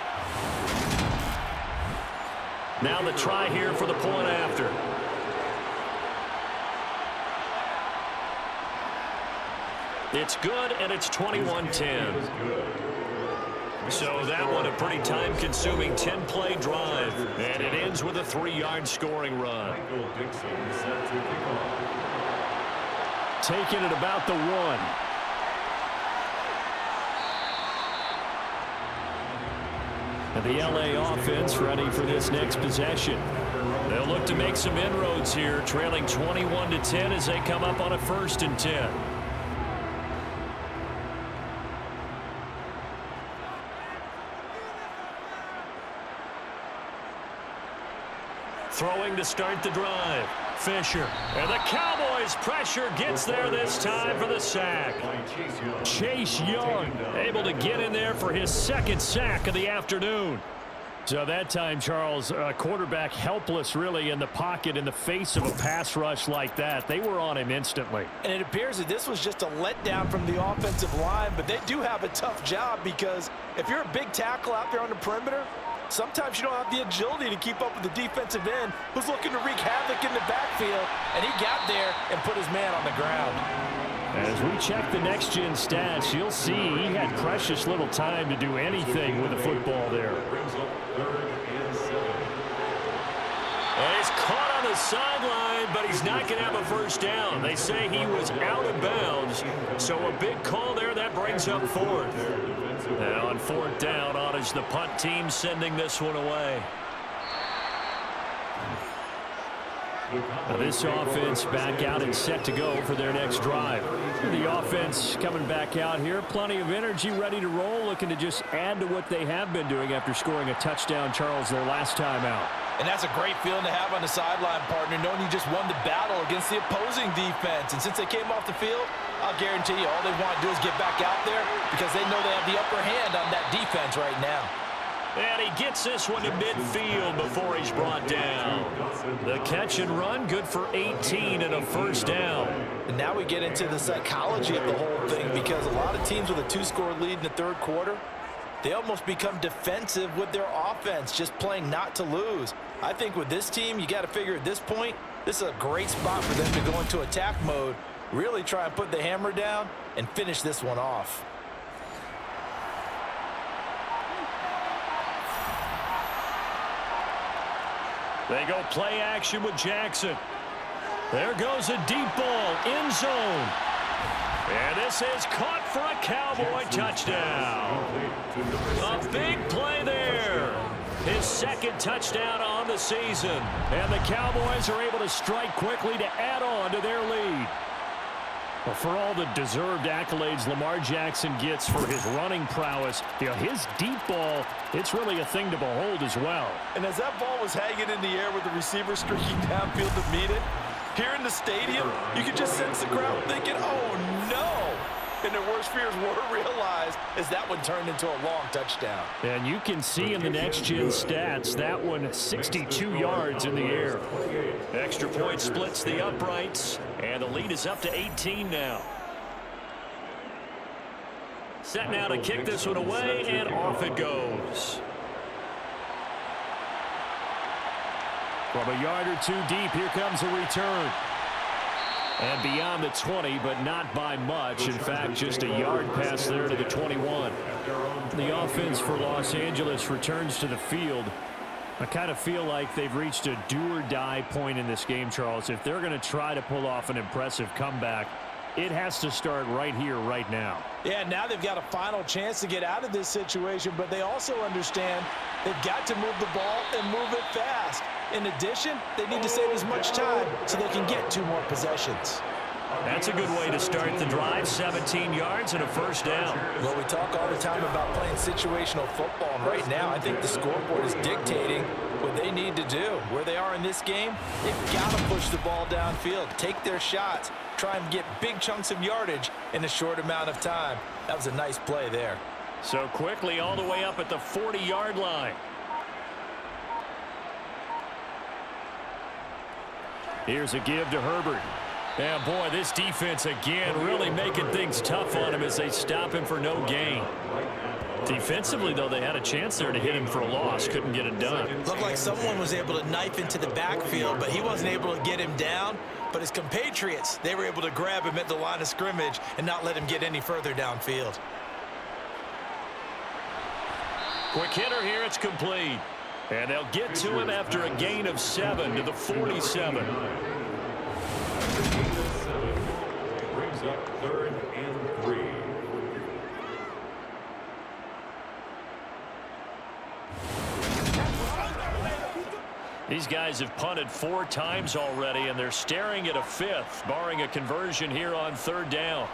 Now the try here for the point after. It's good, and it's 21-10. So that one a pretty time-consuming 10-play drive, and it ends with a 3-yard scoring run. Taking it about the 1. And the LA offense ready for this next possession. They'll look to make some inroads here, trailing 21-10 as they come up on a 1st and 10. Throwing to start the drive. Fisher. And the Cowboys pressure gets there this time for the sack. Chase Young able to get in there for his 2nd sack of the afternoon. So that time, Charles, quarterback helpless really in the pocket in the face of a pass rush like that. They were on him instantly. And it appears that this was just a letdown from the offensive line, but they do have a tough job because if you're a big tackle out there on the perimeter, sometimes you don't have the agility to keep up with the defensive end who's looking to wreak havoc in the backfield, and he got there and put his man on the ground. As we check the next-gen stats, you'll see he had precious little time to do anything with the football there. And he's caught on the sideline, but he's not going to have a 1st down. They say he was out of bounds, so a big call there. That brings up 4th. Now on 4th down, on is the punt team sending this one away. Now this offense back out and set to go for their next drive. The offense coming back out here, plenty of energy, ready to roll, looking to just add to what they have been doing after scoring a touchdown, Charles, their last time out. And that's a great feeling to have on the sideline, partner, knowing you just won the battle against the opposing defense. And since they came off the field, I'll guarantee you all they want to do is get back out there because they know they have the upper hand on that defense right now. And he gets this one to midfield before he's brought down. The catch and run, good for 18 and a 1st down. And now we get into the psychology of the whole thing because a lot of teams with a 2-score lead in the 3rd quarter, they almost become defensive with their offense, just playing not to lose. I think with this team, you got to figure at this point, this is a great spot for them to go into attack mode, really try and put the hammer down and finish this one off. They go play action with Jackson. There goes a deep ball, end zone. And this is caught for a Cowboy touchdown. A big play there. His 2nd touchdown on the season. And the Cowboys are able to strike quickly to add on to their lead. Well, for all the deserved accolades Lamar Jackson gets for his running prowess, his deep ball, it's really a thing to behold as well. And as that ball was hanging in the air with the receiver streaking downfield to meet it, here in the stadium, you could just sense the crowd thinking, oh no! And their worst fears were realized as that one turned into a long touchdown. And you can see in the next-gen stats, that one 62 yards in the air. Extra point splits the uprights, and the lead is up to 18 now. Set now to kick this one away, and off it goes. From a yard or 2 deep, here comes a return. And beyond the 20, but not by much. In fact, just a yard pass there to the 21. The offense for Los Angeles returns to the field. I kind of feel like they've reached a do-or-die point in this game, Charles. If they're going to try to pull off an impressive comeback, it has to start right here, right now. Yeah, now they've got a final chance to get out of this situation, but they also understand they've got to move the ball and move it fast. In addition, they need to save as much time so they can get 2 more possessions. That's a good way to start the drive. 17 yards and a 1st down. Well, we talk all the time about playing situational football, and right now I think the scoreboard is dictating what they need to do. Where they are in this game, they've got to push the ball downfield, take their shots, try and get big chunks of yardage in a short amount of time. That was a nice play there. So quickly all the way up at the 40-yard line. Here's a give to Herbert. Yeah, boy, this defense again really making things tough on him as they stop him for no gain. Defensively, though, they had a chance there to hit him for a loss. Couldn't get it done. Looked like someone was able to knife into the backfield, but he wasn't able to get him down. but his compatriots, they were able to grab him at the line of scrimmage and not let him get any further downfield. Quick hitter here, it's complete. And they'll get to him after a gain of 7 to the 47. Brings up 3rd and 3. These guys have punted 4 times already, and they're staring at a 5th, barring a conversion here on 3rd down.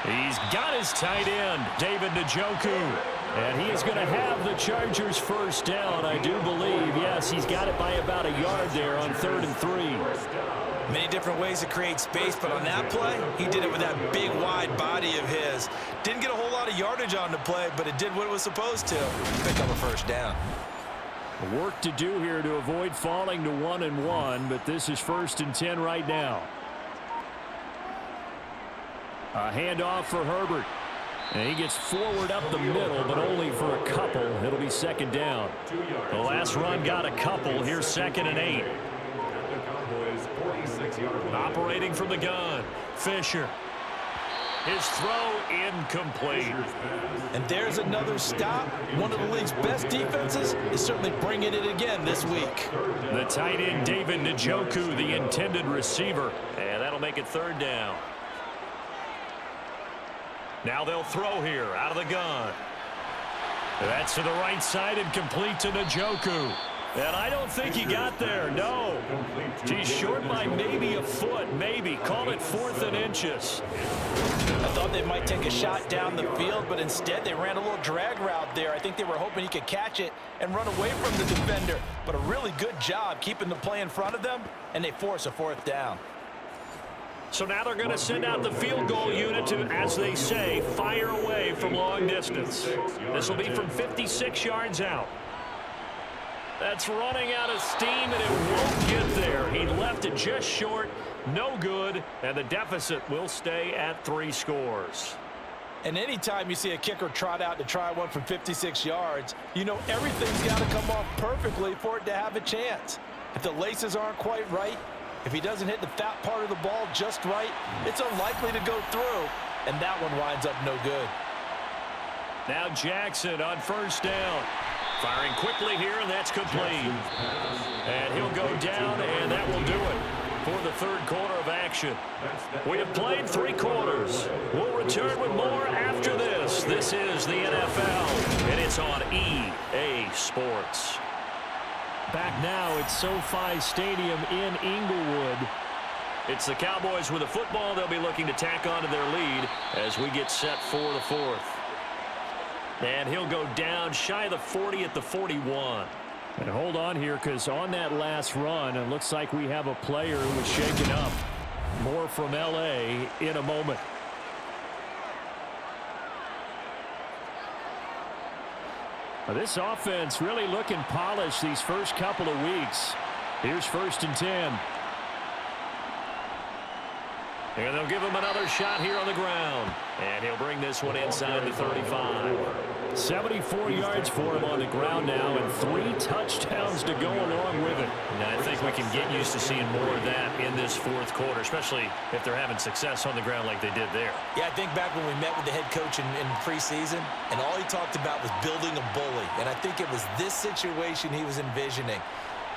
He's got his tight end, David Njoku. And he is going to have the Chargers first down, I do believe. Yes, he's got it by about a yard there on 3rd and 3. Many different ways to create space, but on that play, he did it with that big, wide body of his. Didn't get a whole lot of yardage on the play, but it did what it was supposed to. Pick up a first down. Work to do here to avoid falling to 1-1, but this is 1st and 10 right now. A handoff for Herbert. And he gets forward up the middle, but only for a couple. It'll be 2nd down. The last run got a couple. Here's 2nd and 8. Operating from the gun, Fisher. His throw incomplete. And there's another stop. One of the league's best defenses is certainly bringing it again this week. The tight end, David Njoku, the intended receiver. And that'll make it 3rd down. Now they'll throw here out of the gun. That's to the right side and complete to Njoku. And I don't think he got there, no. He's short by maybe a foot, maybe. Call it 4th and inches. I thought they might take a shot down the field, but instead they ran a little drag route there. I think they were hoping he could catch it and run away from the defender. But a really good job keeping the play in front of them, and they force a 4th down. So now they're going to send out the field goal unit to, as they say, fire away from long distance. This will be from 56 yards out. That's running out of steam, and it won't get there. He left it just short, no good, and the deficit will stay at 3 scores. And anytime you see a kicker trot out to try one from 56 yards, you know everything's got to come off perfectly for it to have a chance. If the laces aren't quite right, if he doesn't hit the fat part of the ball just right, it's unlikely to go through, and that one winds up no good. Now Jackson on 1st down. Firing quickly here, and that's complete. And he'll go down, and that will do it for the 3rd quarter of action. We have played 3 quarters. We'll return with more after this. This is the NFL, and it's on EA Sports. Back now at SoFi Stadium in Inglewood. It's the Cowboys with a football. They'll be looking to tack onto their lead as we get set for the 4th. And he'll go down shy of the 40 at the 41. And hold on here, because on that last run, it looks like we have a player who was shaken up. More from L.A. in a moment. This offense really looking polished these first couple of weeks. Here's 1st and 10. And they'll give him another shot here on the ground. And he'll bring this one inside the 35. 74 yards for him on the ground now, and 3 touchdowns to go along with it. And I think we can get used to seeing more of that in this 4th quarter, especially if they're having success on the ground like they did there. Yeah, I think back when we met with the head coach in preseason, and all he talked about was building a bully. And I think it was this situation he was envisioning.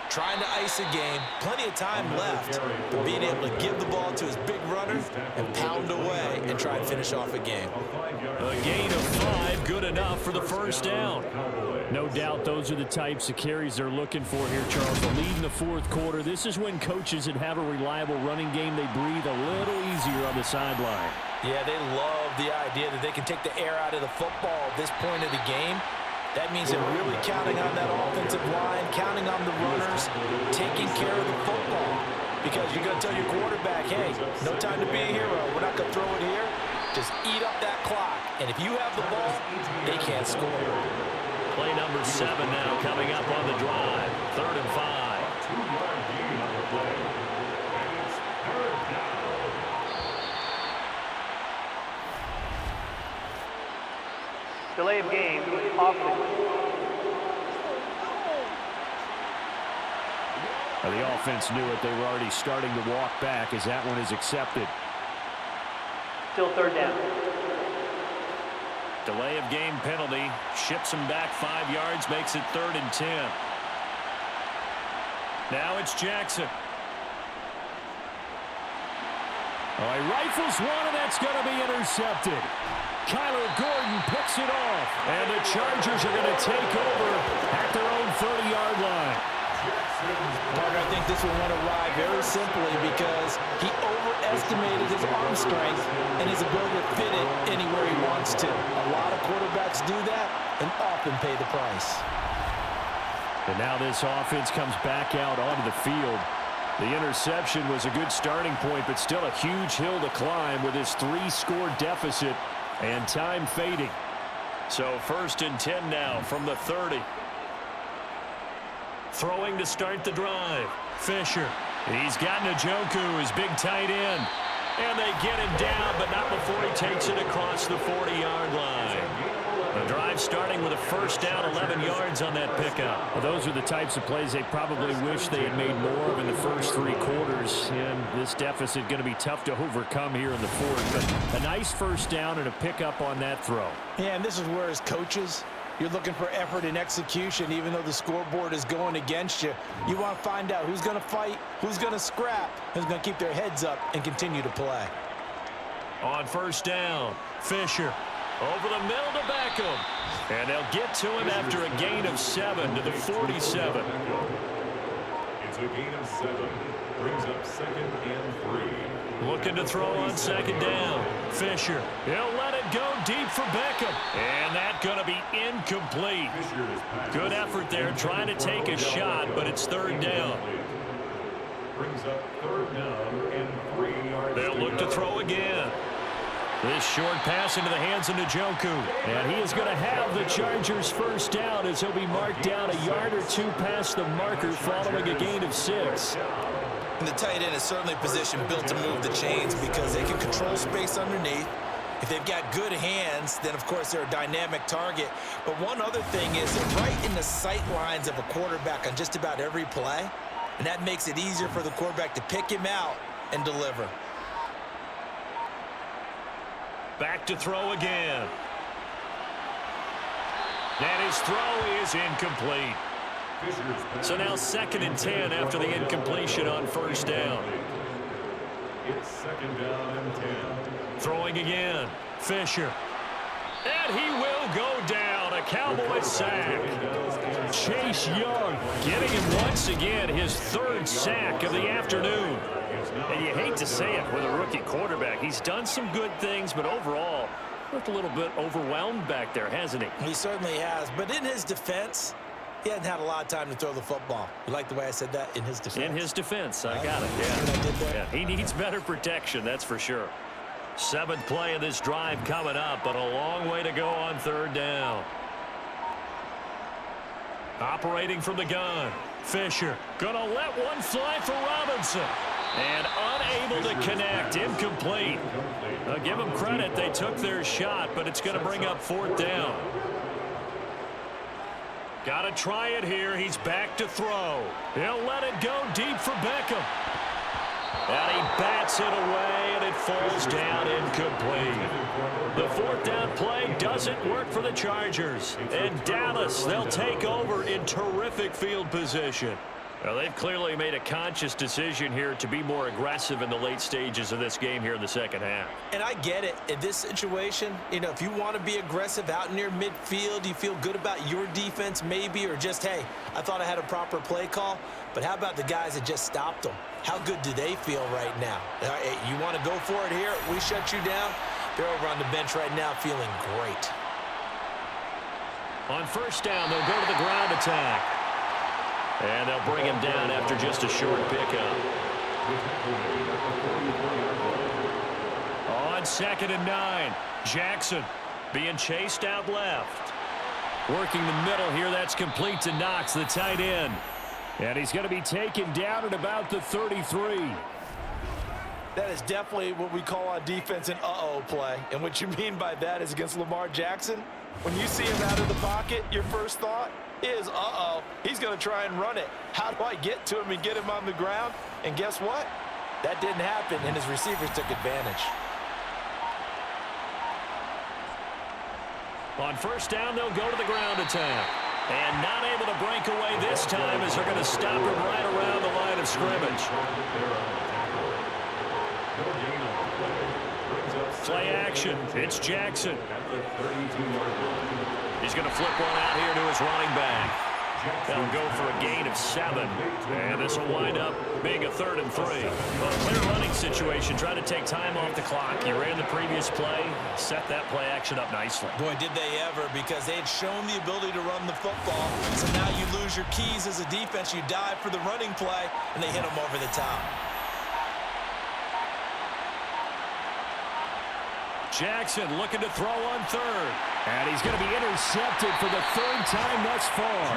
Trying to ice a game, plenty of time left, but being able to give the ball to his big runner and pound away and try and finish off a game. A gain of 5, good enough for the 1st down. No doubt those are the types of carries they're looking for here, Charles. The lead in the 4th quarter. This is when coaches that have a reliable running game, they breathe a little easier on the sideline. Yeah, they love the idea that they can take the air out of the football at this point of the game. That means they're really counting on that offensive line, counting on the runners, taking care of the football. Because you're going to tell your quarterback, hey, no time to be a hero. We're not going to throw it here. Just eat up that clock. And if you have the ball, they can't score. Play number 7 now coming up on the drive. 3rd and 5. Delay of game, offense. The offense knew it. They were already starting to walk back as that one is accepted. Still third down. Delay of game penalty. Ships him back 5 yards. Makes it 3rd and 10. Now it's Jackson. Oh, he rifles one, and that's going to be intercepted. Kyler Gordon picks it off. And the Chargers are going to take over at their own 30-yard line. Parker, I think this one went awry very simply because he overestimated his arm strength and his ability to fit it anywhere he wants to. A lot of quarterbacks do that and often pay the price. And now this offense comes back out onto the field. The interception was a good starting point, but still a huge hill to climb with his 3-score deficit and time fading. So 1st and 10 now from the 30. Throwing to start the drive. Fisher. He's got Njoku, his big tight end. And they get him down, but not before he takes it across the 40-yard line. The drive starting with a 1st down, 11 yards on that pickup. Well, those are the types of plays they probably wish they had made more of in the first 3 quarters. And this deficit going to be tough to overcome here in the 4th. But a nice 1st down and a pickup on that throw. Yeah, and this is where as coaches, you're looking for effort and execution. Even though the scoreboard is going against you, you want to find out who's going to fight, who's going to scrap, who's going to keep their heads up and continue to play. On 1st down, Fisher. Over the middle to Beckham. And they'll get to him after a gain of 7 to the 47. It's a gain of 7. Brings up 2nd and 3. Looking to throw on 2nd down. Fisher. He'll let it go deep for Beckham. And that's going to be incomplete. Good effort there trying to take a shot, but it's 3rd down. Brings up 3rd down and 3 yards. They'll look to throw again. This short pass into the hands of Njoku. And he is going to have the Chargers 1st down as he'll be marked down a yard or 2 past the marker following a gain of 6. And the tight end is certainly a position built to move the chains because they can control space underneath. If they've got good hands, then, of course, they're a dynamic target. But one other thing is they're right in the sight lines of a quarterback on just about every play. And that makes it easier for the quarterback to pick him out and deliver. Back to throw again. And his throw is incomplete. So now 2nd and 10 after the incompletion on 1st down. It's 2nd down and 10. Throwing again. Fisher. And he will go down. A Cowboys sack. Chase Young getting him once again his 3rd sack of the afternoon. And you hate to say it with a rookie quarterback. He's done some good things, but overall, looked a little bit overwhelmed back there, hasn't he? He certainly has. But in his defense, he hasn't had a lot of time to throw the football. You like the way I said that? In his defense? In his defense. I got it, yeah. What I did there? Yeah, he needs better protection, that's for sure. 7th play of this drive coming up, but a long way to go on 3rd down. Operating from the gun. Fisher gonna let one fly for Robinson. And unable to connect. Incomplete. Give them credit. They took their shot, but it's going to bring up 4th down. Got to try it here. He's back to throw. He'll let it go deep for Beckham. And he bats it away, and it falls down incomplete. The 4th down play doesn't work for the Chargers. And Dallas, they'll take over in terrific field position. Well, they've clearly made a conscious decision here to be more aggressive in the late stages of this game here in the 2nd half. And I get it. In this situation, you know, if you want to be aggressive out near midfield, you feel good about your defense maybe, or just, hey, I thought I had a proper play call. But how about the guys that just stopped them? How good do they feel right now? Hey, you want to go for it here? We shut you down. They're over on the bench right now feeling great. On 1st down, they'll go to the ground attack. And they'll bring him down after just a short pickup. On 2nd and 9, Jackson being chased out left. Working the middle here, that's complete to Knox, the tight end. And he's going to be taken down at about the 33. That is definitely what we call on defense an uh-oh play. And what you mean by that is against Lamar Jackson, when you see him out of the pocket, your first thought is, uh-oh, he's going to try and run it. How do I get to him and get him on the ground? And guess what? That didn't happen, and his receivers took advantage. On first down, they'll go to the ground attack. And not able to break away this time as they're going to stop him right around the line of scrimmage. Play action. It's Jackson. He's going to flip one out here to his running back. They'll go for a gain of 7. And this will wind up being a 3rd and 3. Well, a clear running situation. Trying to take time off the clock. He ran the previous play. Set that play action up nicely. Boy, did they ever, because they had shown the ability to run the football. So now you lose your keys as a defense. You dive for the running play, and they hit him over the top. Jackson looking to throw on 3rd. And he's going to be intercepted for the 3rd time thus far.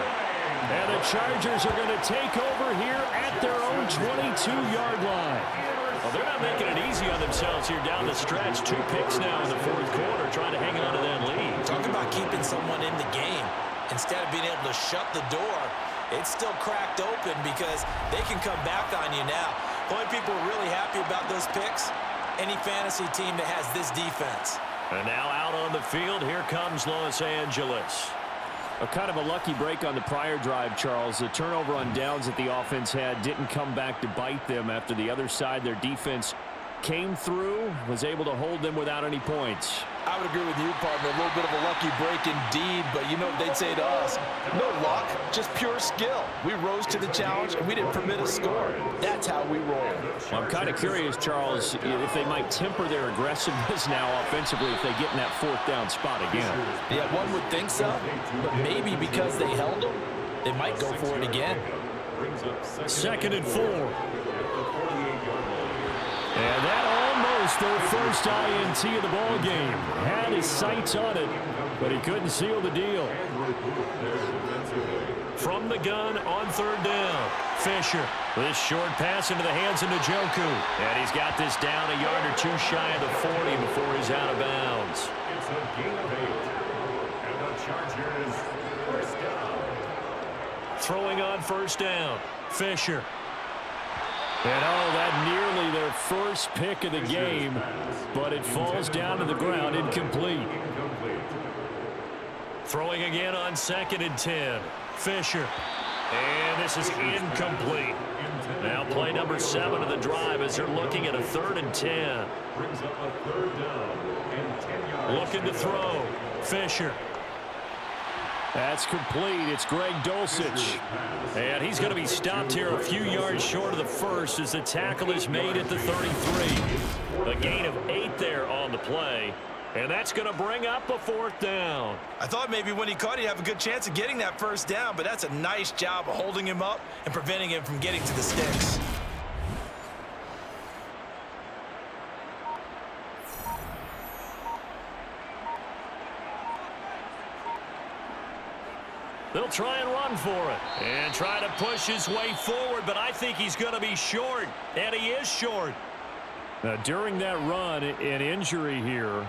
And the Chargers are going to take over here at their own 22-yard line. Well, they're not making it easy on themselves here down the stretch. 2 picks now in the 4th quarter, trying to hang on to that lead. Talk about keeping someone in the game. Instead of being able to shut the door, it's still cracked open because they can come back on you now. The only people who are really happy about those picks, any fantasy team that has this defense. And now out on the field, here comes Los Angeles. A kind of a lucky break on the prior drive, Charles. The turnover on downs that the offense had didn't come back to bite them after the other side. Their defense came through, was able to hold them without any points. I would agree with you, partner. A little bit of a lucky break indeed, but you know what they'd say to us? No luck, just pure skill. We rose to the challenge, and we didn't permit a score. That's how we roll. Well, I'm kind of curious, Charles, if they might temper their aggressiveness now offensively if they get in that 4th down spot again. Yeah, one would think so, but maybe because they held them, they might go for it again. 2nd and 4. And that almost their first INT of the ball game. Had his sights on it, but he couldn't seal the deal. From the gun on 3rd down, Fisher. This short pass into the hands of Njoku. And he's got this down a yard or 2 shy of the 40 before he's out of bounds. It's a gain of 8. And the Chargers first down. Throwing on first down, Fisher. And that nearly their first pick of the game, but it falls down to the ground incomplete. Throwing again on 2nd and 10, Fisher. And this is incomplete. Now play number 7 of the drive as they're looking at a 3rd and 10. Brings up a 3rd down and 10 yards. Looking to throw, Fisher. That's complete. It's Greg Dulcich. And he's going to be stopped here a few yards short of the first as the tackle is made at the 33. A gain of 8 there on the play. And that's going to bring up a 4th down. I thought maybe when he caught, he'd have a good chance of getting that first down, but that's a nice job of holding him up and preventing him from getting to the sticks. They'll try and run for it and try to push his way forward, but I think he's going to be short, and he is short. Now, during that run, an injury here.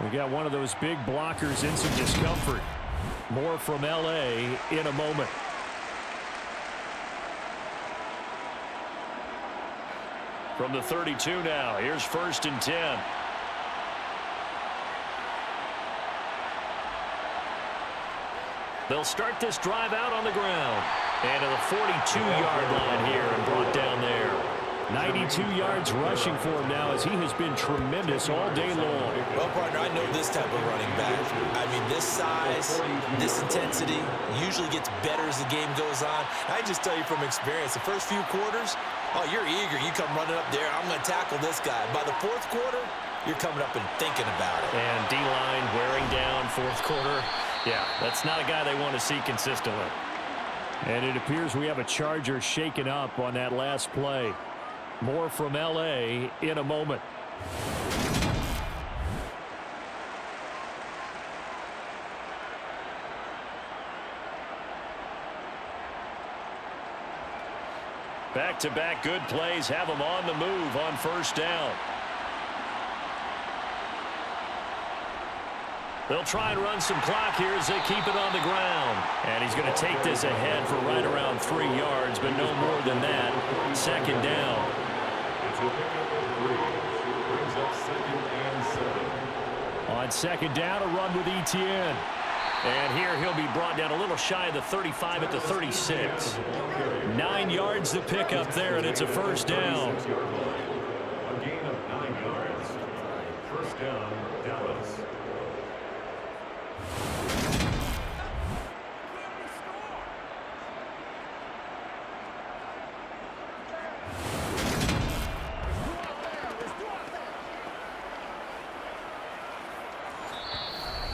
We got one of those big blockers in some discomfort. More from L.A. in a moment. From the 32 now, here's 1st and 10. They'll start this drive out on the ground. And to the 42-yard line here and brought down there. 92 yards rushing for him now as he has been tremendous all day long. Well, partner, I know this type of running back. I mean, this size, this intensity usually gets better as the game goes on. I just tell you from experience, the first few quarters, oh, you're eager. You come running up there, I'm going to tackle this guy. By the 4th quarter, you're coming up and thinking about it. And D-line wearing down 4th quarter. Yeah, that's not a guy they want to see consistently. And it appears we have a Charger shaken up on that last play. More from L.A. in a moment. Back-to-back good plays have them on the move on first down. They'll try and run some clock here as they keep it on the ground. And he's going to take this ahead for right around 3 yards, but no more than that. Second down. It's a pickup of 3. Brings up 2nd and 7. On second down, a run with Etienne. And here he'll be brought down a little shy of the 35 at the 36. 9 yards to pick up there, and it's a first down. A gain of 9 yards. First down, Dallas.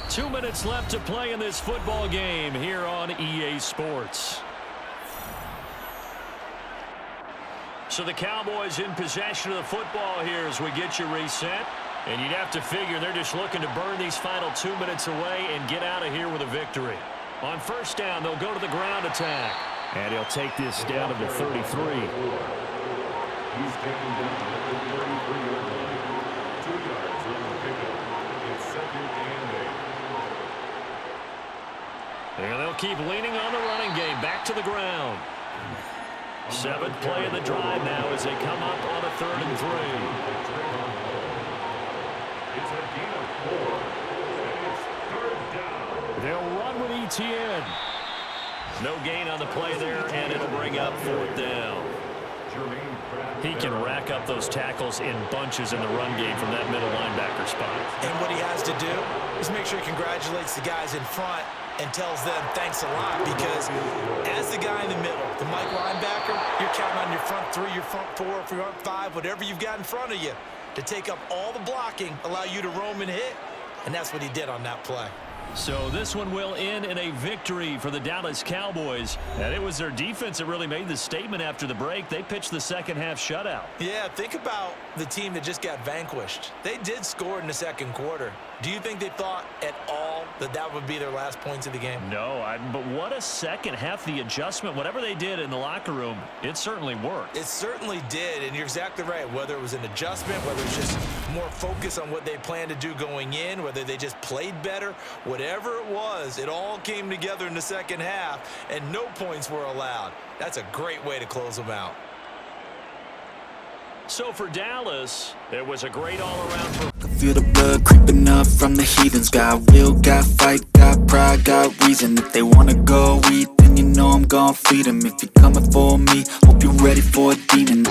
Two minutes left to play in this football game here on EA Sports. So the Cowboys in possession of the football here as we get you reset. And you'd have to figure they're just looking to burn these final 2 minutes away and get out of here with a victory. On first down, they'll go to the ground attack. And he'll take this down to the 33. He's taken down at the 33-yard line. 2 yards on the pickup. It's 2nd and 8. And they'll keep leaning on the running game. Back to the ground. 7th play of the drive now as they come up on a 3rd and 3. It's a gain of 4. And it's 3rd down. They'll run with Etienne. No gain on the play there, and it'll bring up 4th down. He can rack up those tackles in bunches in the run game from that middle linebacker spot. And what he has to do is make sure he congratulates the guys in front and tells them thanks a lot, because as the guy in the middle, the Mike linebacker, you're counting on your front 3, your front 4, your front 5, whatever you've got in front of you to take up all the blocking, allow you to roam and hit, and that's what he did on that play. So this one will end in a victory for the Dallas Cowboys. And it was their defense that really made the statement after the break. They pitched the second half shutout. Yeah, think about the team that just got vanquished. They did score in the second quarter. Do you think they thought at all that that would be their last points of the game? No, but what a second half. The adjustment, whatever they did in the locker room, it certainly worked. It certainly did, and you're exactly right. Whether it was an adjustment, whether it was just more focus on what they planned to do going in, whether they just played better, whatever it was, it all came together in the second half, and no points were allowed. That's a great way to close them out. So for Dallas, it was a great all-around. I feel the blood creeping up from the heathens. Got will, got fight, got pride, got reason. If they wanna go eat, then you know I'm gon' feed them. If you're coming for me, hope you're ready for a demon.